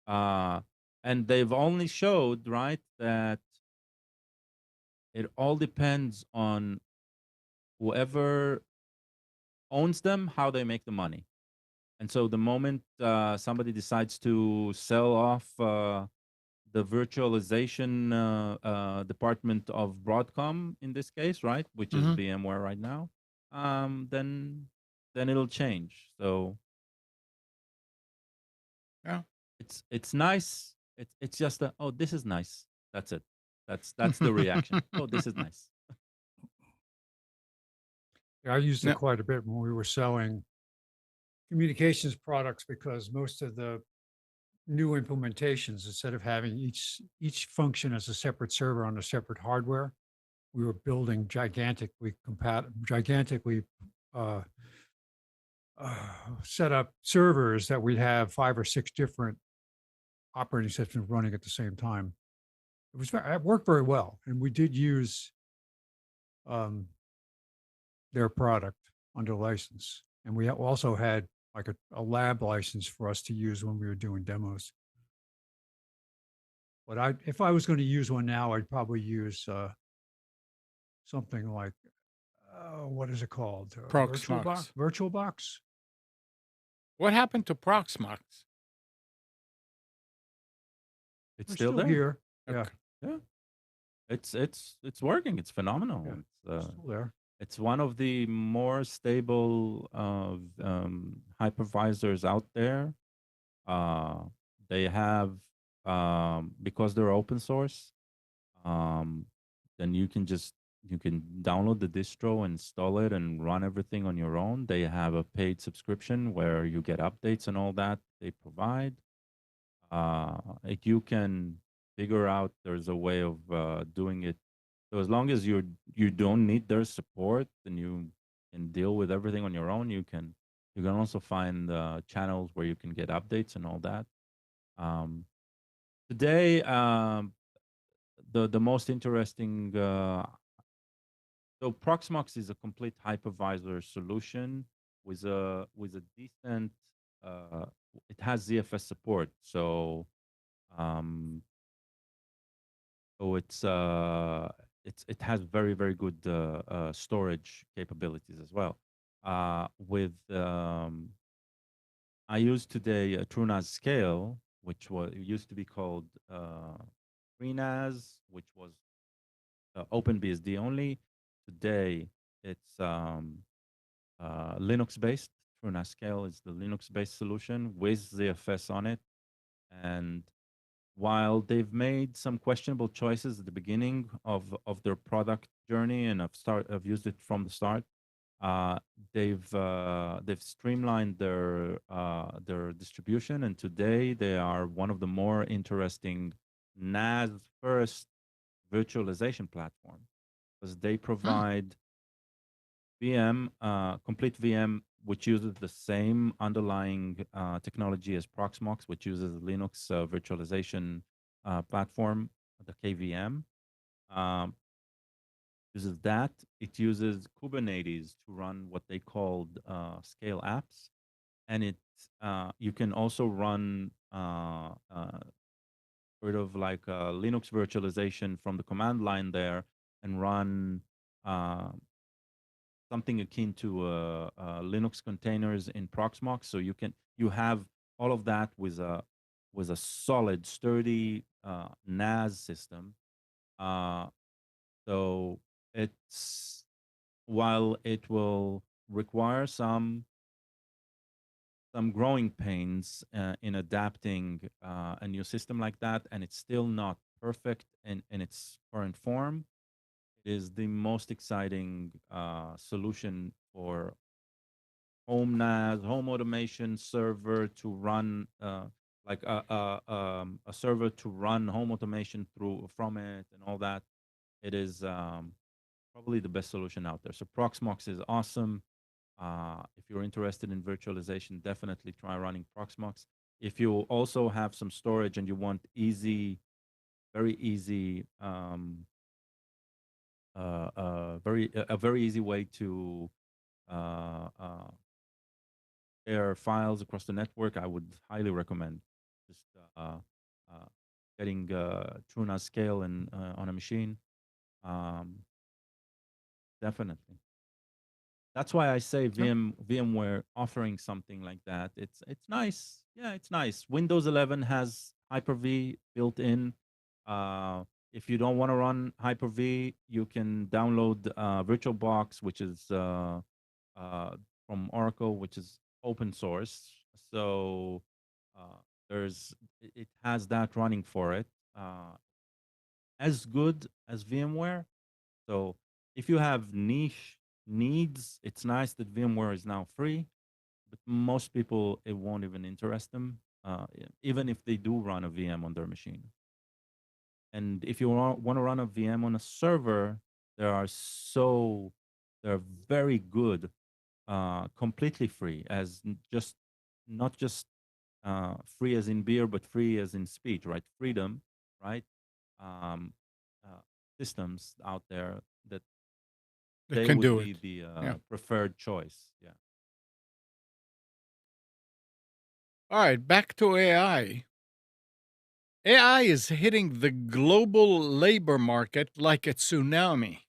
And they've only showed, right, that it all depends on whoever owns them, how they make the money. And so the moment somebody decides to sell off the virtualization department of Broadcom in this case, right, which is Mhm. VMware right now, then it'll change. So Yeah. it's nice. It's just oh, this is nice. That's it. That's the reaction. Oh, this is nice. I used it Now, quite a bit when we were selling communications products because most of the new implementations, instead of having each function as a separate server on a separate hardware, we were building gigantically uh, set up servers that we'd have 5 or 6 different operating systems running at the same time. It worked very well, and we did use um, their product under license, and we also had like a lab license for us to use when we were doing demos. But if I was going to use one now, I'd probably use something like what is it called? Proxmox. VirtualBox. What happened to Proxmox? It's We're still still there. here. Yeah, Okay. Yeah, it's working. It's phenomenal. Yeah. It's still there. it's one of the more stable hypervisors out there. Uh, they have because they're open source. Um, then you can download the distro, install it, and run everything on your own. They have a paid subscription where you get updates and all that they provide. Like you can figure out there's a way of doing it. So as long as you don't need their support and you can deal with everything on your own, you can also find channels where you can get updates and all that. Um, Today, the most interesting so Proxmox is a complete hypervisor solution with a decent it has ZFS support. Um, so it has very very good storage capabilities as well. With I use today a TrueNAS scale, which it used to be called FreeNAS, which was OpenBSD only. Today it's Linux based. TrueNAS scale is the Linux based solution with ZFS on it. And while they've made some questionable choices at the beginning of their product journey, and I've used it from the start, they've streamlined their distribution, and today they are one of the more interesting NAS first virtualization platform because they provide complete VM, which uses the same underlying technology as Proxmox, which uses Linux virtualization platform, the KVM. Um, uses that. It uses Kubernetes to run what they called scale apps, and you can also run sort of like Linux virtualization from the command line there and run something akin to Linux containers in Proxmox. So you have all of that with a solid, sturdy NAS system. So it's while it will require some growing pains in adapting a new system like that, and it's still not perfect in its current form, is the most exciting solution for home NAS, home automation server to run like a server to run home automation from it and all that. It is probably the best solution out there. So Proxmox is awesome. If you're interested in virtualization, definitely try running Proxmox. If you also have some storage and you want very easy a very easy way to share files across the network, I would highly recommend just getting TrueNAS scale and on a machine. Definitely. That's why I say VMware offering something like that. It's nice. Yeah, it's nice. Windows 11 has Hyper-V built in. If you don't want to run Hyper-V, you can download VirtualBox, which is from Oracle, which is open source. So it has that running for it, as good as VMware. So if you have niche needs. It's nice that VMware is now free, but most people, it won't even interest them, even if they do run a VM on their machine. And if you want to run a VM on a server, they're very good, completely free, as just not just free as in beer, but free as in speech, right? Freedom, right? Um, Systems out there that They they can would do be it. the Yeah. preferred choice. Yeah. All right, back to AI. AI is hitting the global labor market like a tsunami.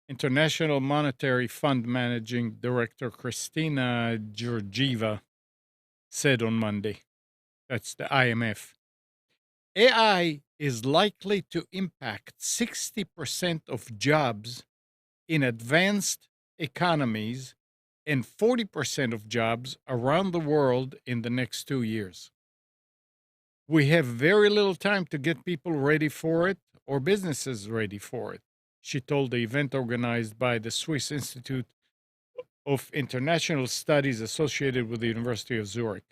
International Monetary Fund Managing Director Christina Georgieva said on Monday. That's the IMF. AI is likely to impact 60% of jobs in advanced economies and 40% of jobs around the world in the next 2 years. We have very little time to get people ready for it or businesses ready for it, she told the event organized by the Swiss Institute of International Studies associated with the University of Zurich.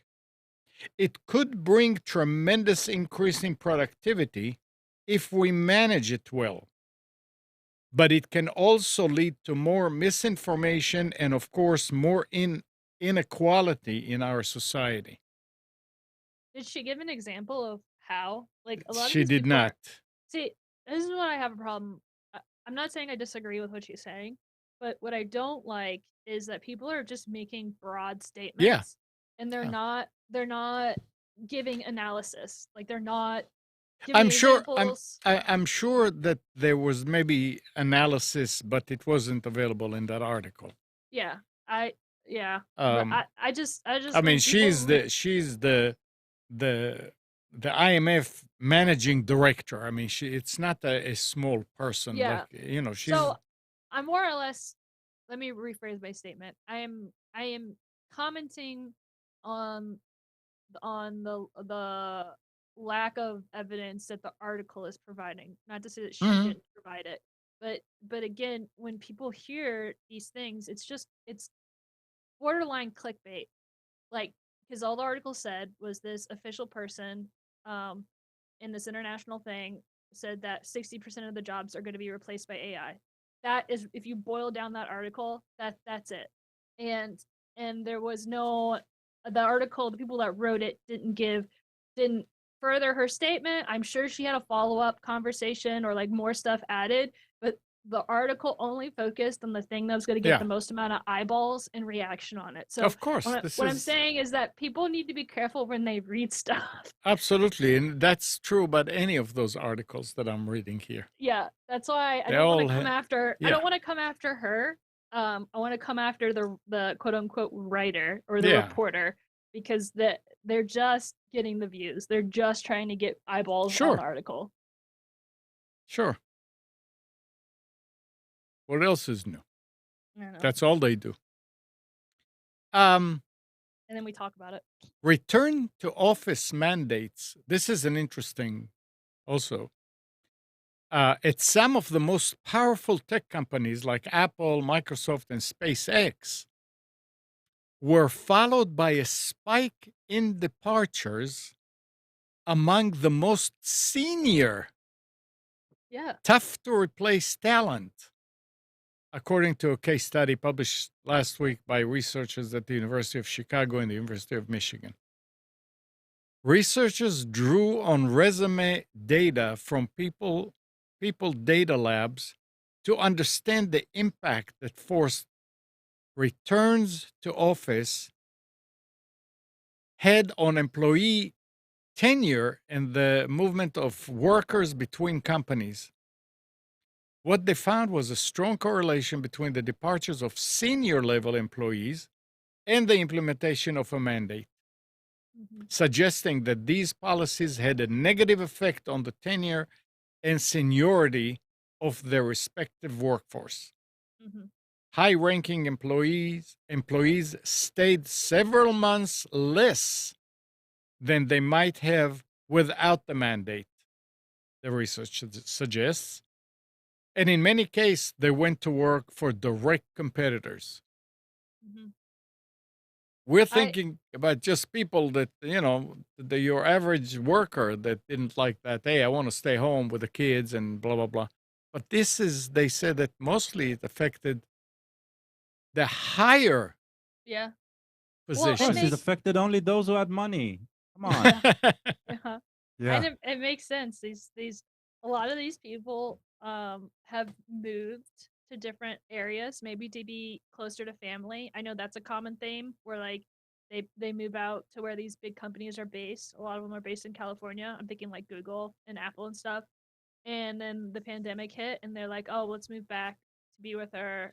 It could bring tremendous increase in productivity if we manage it well. But it can also lead to more misinformation and, of course, more inequality in our society. Did she give an example of how? Like a lot of She these did people are. not. See, this is what I have a problem. I'm not saying I disagree with what she's saying, but what I don't like is that people are just making broad Yeah. statements and Yeah. they're not giving analysis. Like they're not I'm giving sure examples. I'm sure that there was maybe analysis, but it wasn't available in that article. Yeah. I yeah. But Um, I I just mean, when people she's the IMF managing director. I mean, it's not a small person. yeah. Like, you know, she's So I'm more or less, let me rephrase my statement. I am commenting on the lack of evidence that the article is providing. Not to say that she Mhm. didn't provide it, but again, when people hear these things, it's borderline clickbait. Like, because all the article said was this official person um in this international thing said that 60% of the jobs are going to be replaced by AI. That is, if you boil down that article, that's it. And there was no, the article, the people that wrote it didn't further her statement. I'm sure she had a follow-up conversation or like more stuff added, but the article only focused on the thing that was going to get Yeah, the most amount of eyeballs and reaction on it. So of course. This what I'm is saying is that people need to be careful when they read stuff. absolutely, and that's true about any of those articles that I'm reading here. Yeah, that's why I They don't want all to come after. I yeah, don't want to come after her. I want to come after the quote unquote writer or the yeah, reporter because they're just getting the views. They're just trying to get eyeballs on the sure, article. sure. What else is new? I don't know. That's all they do. Um, And then we talk about it. return to office mandates. This is an interesting also. It's some of the most powerful tech companies like Apple, Microsoft, and SpaceX were followed by a spike in departures among the most senior, Yeah. tough to replace talent, according to a case study published last week by researchers at the University of Chicago and the University of Michigan. Researchers drew on resume data from people data labs to understand the impact that forced returns to office had on employee tenure and the movement of workers between companies. What they found was a strong correlation between the departures of senior level employees and the implementation of a mandate, suggesting that these policies had a negative effect on the tenure and seniority of their respective workforce. Mm-hmm. High-ranking employees stayed several months less than they might have without the mandate, the research suggests. And in many cases, they went to work for direct competitors. Mhm. We're I thinking about just people that, your average worker that didn't like that. Hey, I want to stay home with the kids and blah, blah, blah. But they said that mostly it affected the higher yeah. Well, Of it course, it positions. makes affected only those who had money. Come on. yeah. Yeah. And Yeah. it makes sense. These a lot of these people have moved to different areas, maybe to be closer to family. I know that's a common theme where like they move out to where these big companies are based. A lot of them are based in California. I'm thinking like Google and Apple and stuff. And then the pandemic hit and they're like, "Oh, let's move back to be with our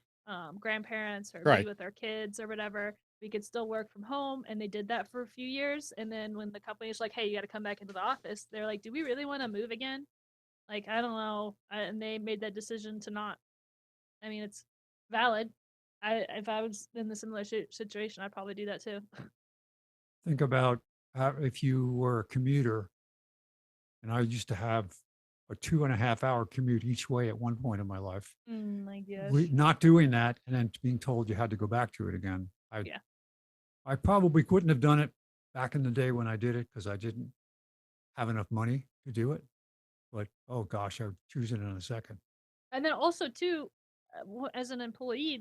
grandparents or be Right. with our kids or whatever. We could still work from home." And they did that for a few years. And then when the company's like, "Hey, you got to come back into the office," they're like, "Do we really want to move again?" Like, I don't know. And they made that decision to not. I mean, it's valid. If I was in the similar situation, I'd probably do that too. Think about if you were a commuter, and I used to have a 2.5 hour commute each way at one point in my life. My gosh. Not doing that and then being told you had to go back to it again. Yeah. I probably couldn't have done it back in the day when I did it because I didn't have enough money to do it. But oh gosh, I would choose it in a second. And then also too, as an employee,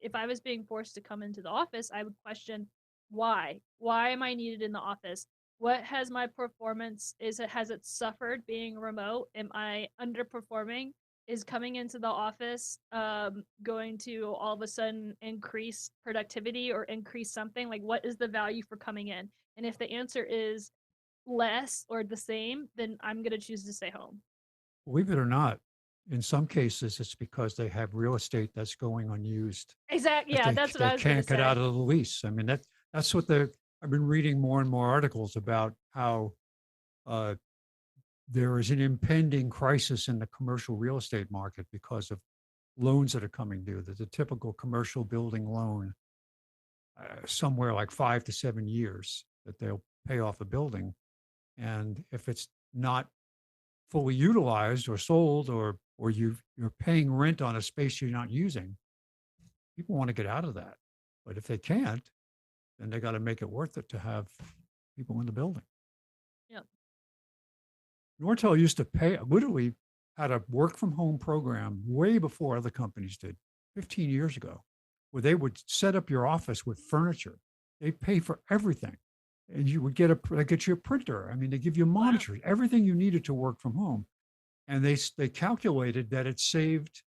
if I was being forced to come into the office, I would question why. Why am I needed in the office? What has my performance? Has it suffered being remote? Am I underperforming? Is coming into the office going to all of a sudden increase productivity or increase something? Like, what is the value for coming in? And if the answer is less or the same, then I'm gonna choose to stay home. Believe it or not, in some cases, it's because they have real estate that's going unused Exactly. that Yeah, that's what they I was gonna can't get out say. of the lease. I mean, that's what I've been reading more and more articles about how uh, there is an impending crisis in the commercial real estate market because of loans that are coming due. That the typical commercial building loan, somewhere like 5 to 7 years, that they'll pay off a building, and if it's not fully utilized or sold, or you're paying rent on a space you're not using, people want to get out of that. But if they can't, then they got to make it worth it to have people in the building. Yep. Nortel used to pay, literally had a work from home program way before other companies did, 15 years ago, where they would set up your office with furniture. They pay for everything. And you would they get you a printer. I mean, they give you Wow. monitors, everything you needed to work from home. And they calculated that it saved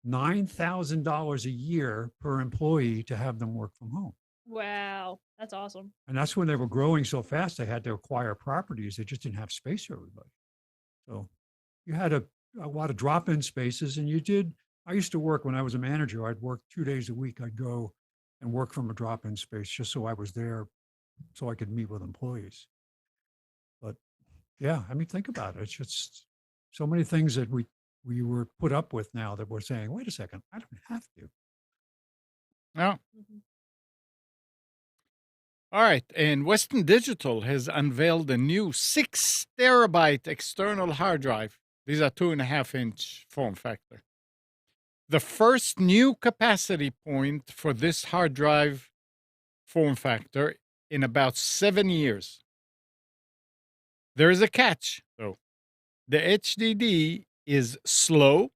$9,000 a year per employee to have them work from home. Wow. That's awesome. And that's when they were growing so fast, they had to acquire properties. They just didn't have space for everybody. So you had a lot of drop-in spaces, and I used to work when I was a manager, I'd work 2 days a week. I'd go and work from a drop-in space just so I was there so I could meet with employees. But yeah, I mean, think about it. It's just so many things that we were put up with now that we're saying, wait a second, I don't have to. Yeah. Mhm. All right. And Western Digital has unveiled a new 6 terabyte external hard drive. These are 2.5-inch form factor. The first new capacity point for this hard drive form factor in about 7 years. There is a catch, though. The HDD is slow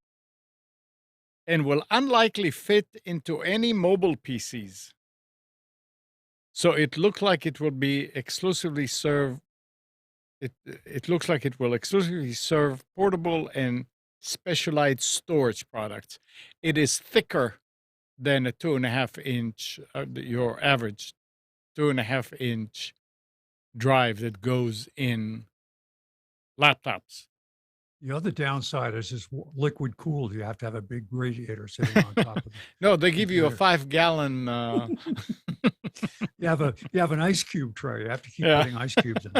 and will unlikely fit into any mobile PCs. So it looks like it will be exclusively serve. It looks like it will exclusively serve portable and specialized storage products. It is thicker than a 2.5-inch, your average 2.5-inch drive that goes in laptops. The other downside is it's liquid cooled. You have to have a big radiator sitting on top of it. No, they give you a Computer. 5-gallon. You have an ice cube tray. You have to keep Yeah. putting ice cubes in.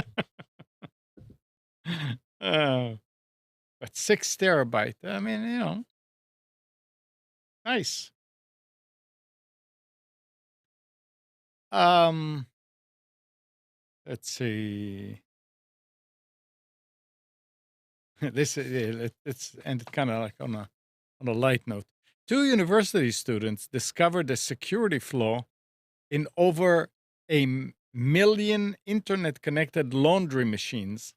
But 6 terabyte. I mean, nice. Let's see. This it's ended kind of like on a on a light note, 2 university students discovered a security flaw in over a million internet-connected laundry machines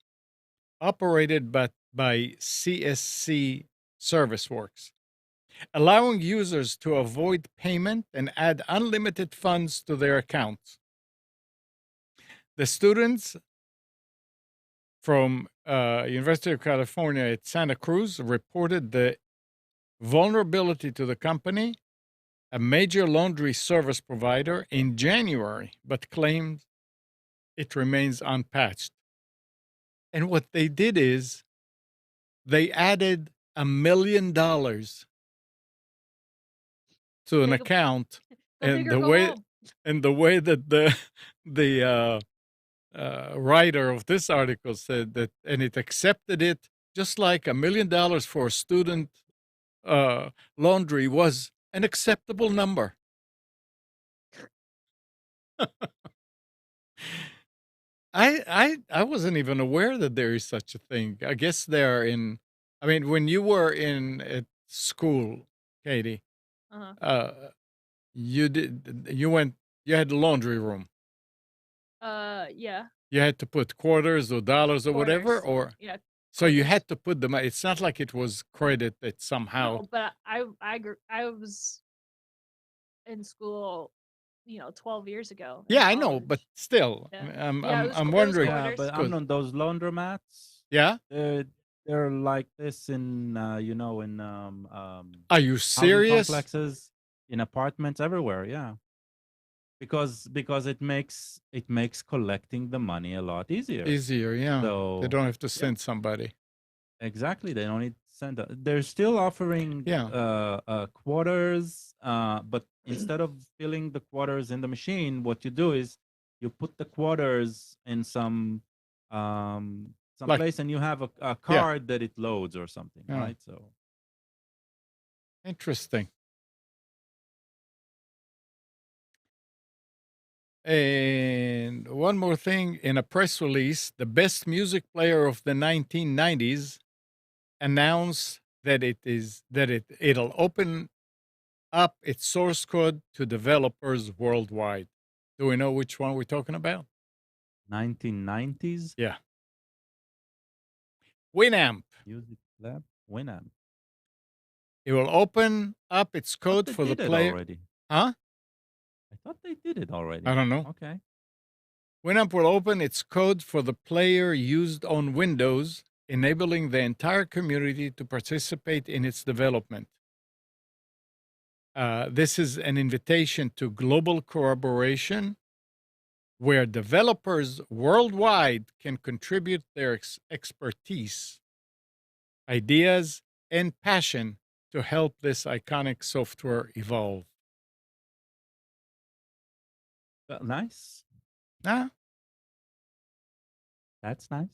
operated by CSC ServiceWorks, allowing users to avoid payment and add unlimited funds to their accounts. The students from University of California at Santa Cruz reported the vulnerability to the company, a major laundry service provider, in January, but claimed it remains unpatched. And what they did is they added $1 million to an Big- account, Go and big or the go way home. and the way that the writer of this article said that, and it accepted it just like $1 million for student laundry was an acceptable number. I wasn't even aware that there is such a thing. I guess they're in. I mean, when you were in at school, Katie, Uh-huh. you had the laundry room. Yeah. You had to put quarters or dollars or whatever, Quarters. or Yeah. so you quarters. had to put them. It's not like it was credit that somehow. No, but I was in school, 12 years ago. in Yeah, I know, but college. still, Yeah. I'm Yeah, it was I'm it was wondering. Yeah, quarters. but Good. on those laundromats, Yeah, they're like this in in are you housing serious? complexes, in apartments everywhere. Yeah, because it makes collecting the money a lot easier. Easier, yeah. They So don't have to yeah, send somebody. exactly. They don't need to send. They're still offering Yeah. quarters, but instead of filling the quarters in the machine, what you do is you put the quarters in some Like, place, and you have a card that it loads or something, Yeah. right? So Interesting. And one more thing, in a press release, the best music player of the 1990s announced that it'll open up its source code to developers worldwide. Do we know which one we're talking about? 1990s Yeah. Winamp. music lab Winamp. It will open up its I thought code they for the did it player. already. Huh? I thought they did it already. I don't know. Okay. Winamp will open its code for the player used on Windows, enabling the entire community to participate in its development. This is an invitation to global collaboration where developers worldwide can contribute their expertise, ideas, and passion to help this iconic software evolve. Well, nice. Ah, That's nice.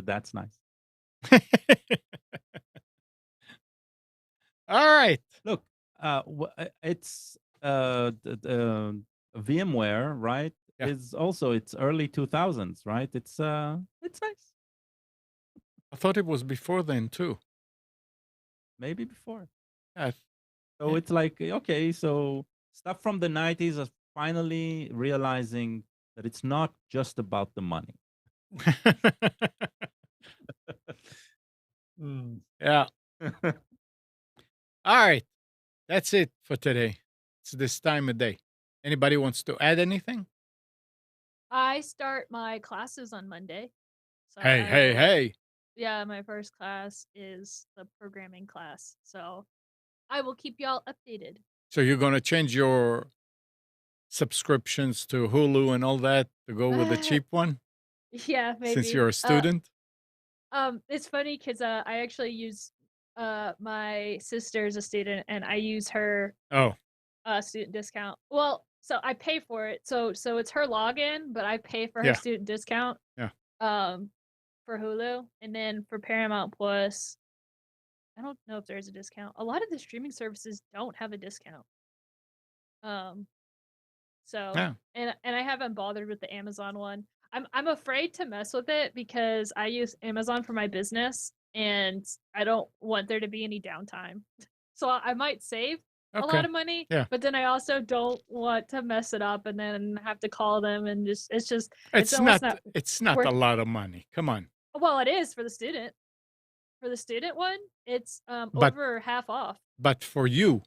That's nice. All right. Look, it's VMware, right? Yeah. Is also it's early 2000s, right? It's nice. I thought it was before then, too. Maybe before. Yeah. So Yeah. it's like, okay, so stuff from the 90s is finally realizing that it's not just about the money. Yeah. All right. That's it for today. It's this time of day. Anybody wants to add anything? I start my classes on Monday. So Hey, I hey, will- hey. Yeah, my first class is the programming class. So I will keep y'all updated. So you're going to change your subscriptions to Hulu and all that to go with the cheap one Yeah, maybe. since you're a student? It's funny because I actually use my sister's a student and I use her Oh, student discount. Well, so I pay for it. So it's her login, but I pay for her Yeah. student discount. Yeah. For Hulu, and then for Paramount Plus, I don't know if there's a discount. A lot of the streaming services don't have a discount. So yeah. and I haven't bothered with the Amazon one. I'm afraid to mess with it because I use Amazon for my business, and I don't want there to be any downtime. So I might save a Okay. lot of money, Yeah. but then I also don't want to mess it up and then have to call them and it's It's almost not. It's not worth- a lot of money. Come on. well, it is for the student. For the student one, it's But- over half off. But for you,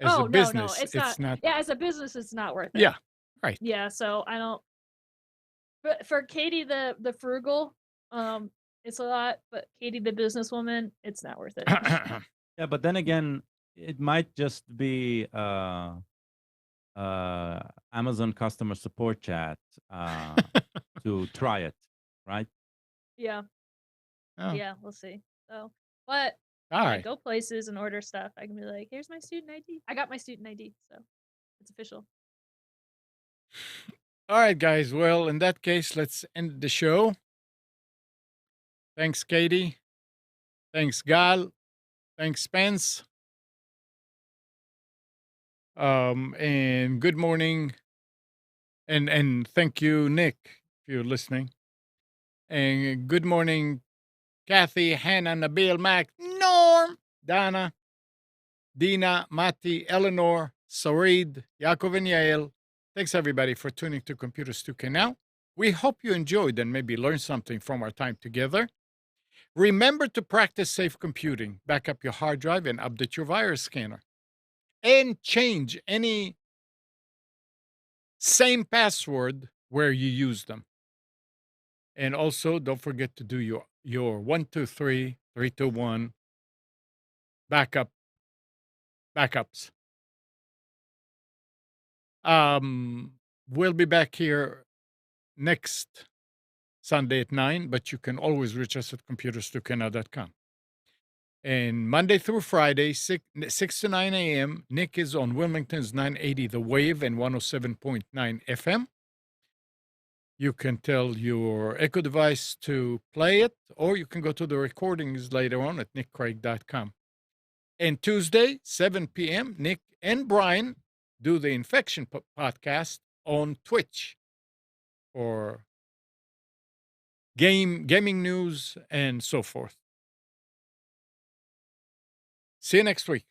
as Oh, a no, business, it's not. Yeah, as a business, it's not worth it. Yeah. Right. Yeah, so I don't. But for Katie, the frugal, it's a lot. But Katie, the businesswoman, it's not worth it. Yeah, but then again, it might just be Amazon customer support chat to try it, right? Yeah, Oh, yeah, we'll see. So, but all when I right. go places and order stuff, I can be like, "Here's my student ID. I got my student ID, so it's official." All right, guys. Well, in that case, let's end the show. Thanks, Katie. Thanks, Gal. Thanks, Spence. And good morning. And thank you, Nick, if you're listening. And good morning, Kathy, Hannah, Nabil, Mac, Norm, Dana, Dina, Mati, Eleanor, Sarid, Yaakov, and Yael. Thanks, everybody, for tuning to Computers 2K Now. We hope you enjoyed and maybe learned something from our time together. Remember to practice safe computing. Back up your hard drive and update your virus scanner. And change any same password where you use them. And also, don't forget to do your 1, 2, 3, 3, 2, 1 backups. We'll be back here next Sunday at 9, but you can always reach us at computers2canada.com. And Monday through Friday, 6 to 9 a.m., Nick is on Wilmington's 980 The Wave and 107.9 FM. You can tell your Echo device to play it, or you can go to the recordings later on at nickcraig.com. And Tuesday, 7 p.m., Nick and Brian do the Infection podcast on Twitch for gaming news and so forth. See you next week.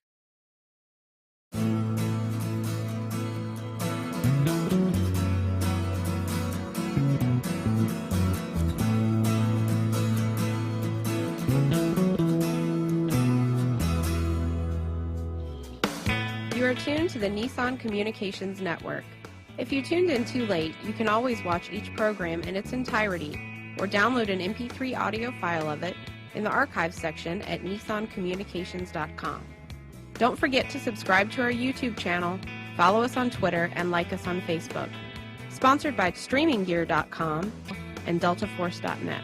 You are tuned to the Nissan Communications Network. If you tuned in too late, you can always watch each program in its entirety or download an MP3 audio file of it in the archives section at nissancommunications.com. Don't forget to subscribe to our YouTube channel, follow us on Twitter, and like us on Facebook. Sponsored by StreamingGear.com and DeltaForce.net.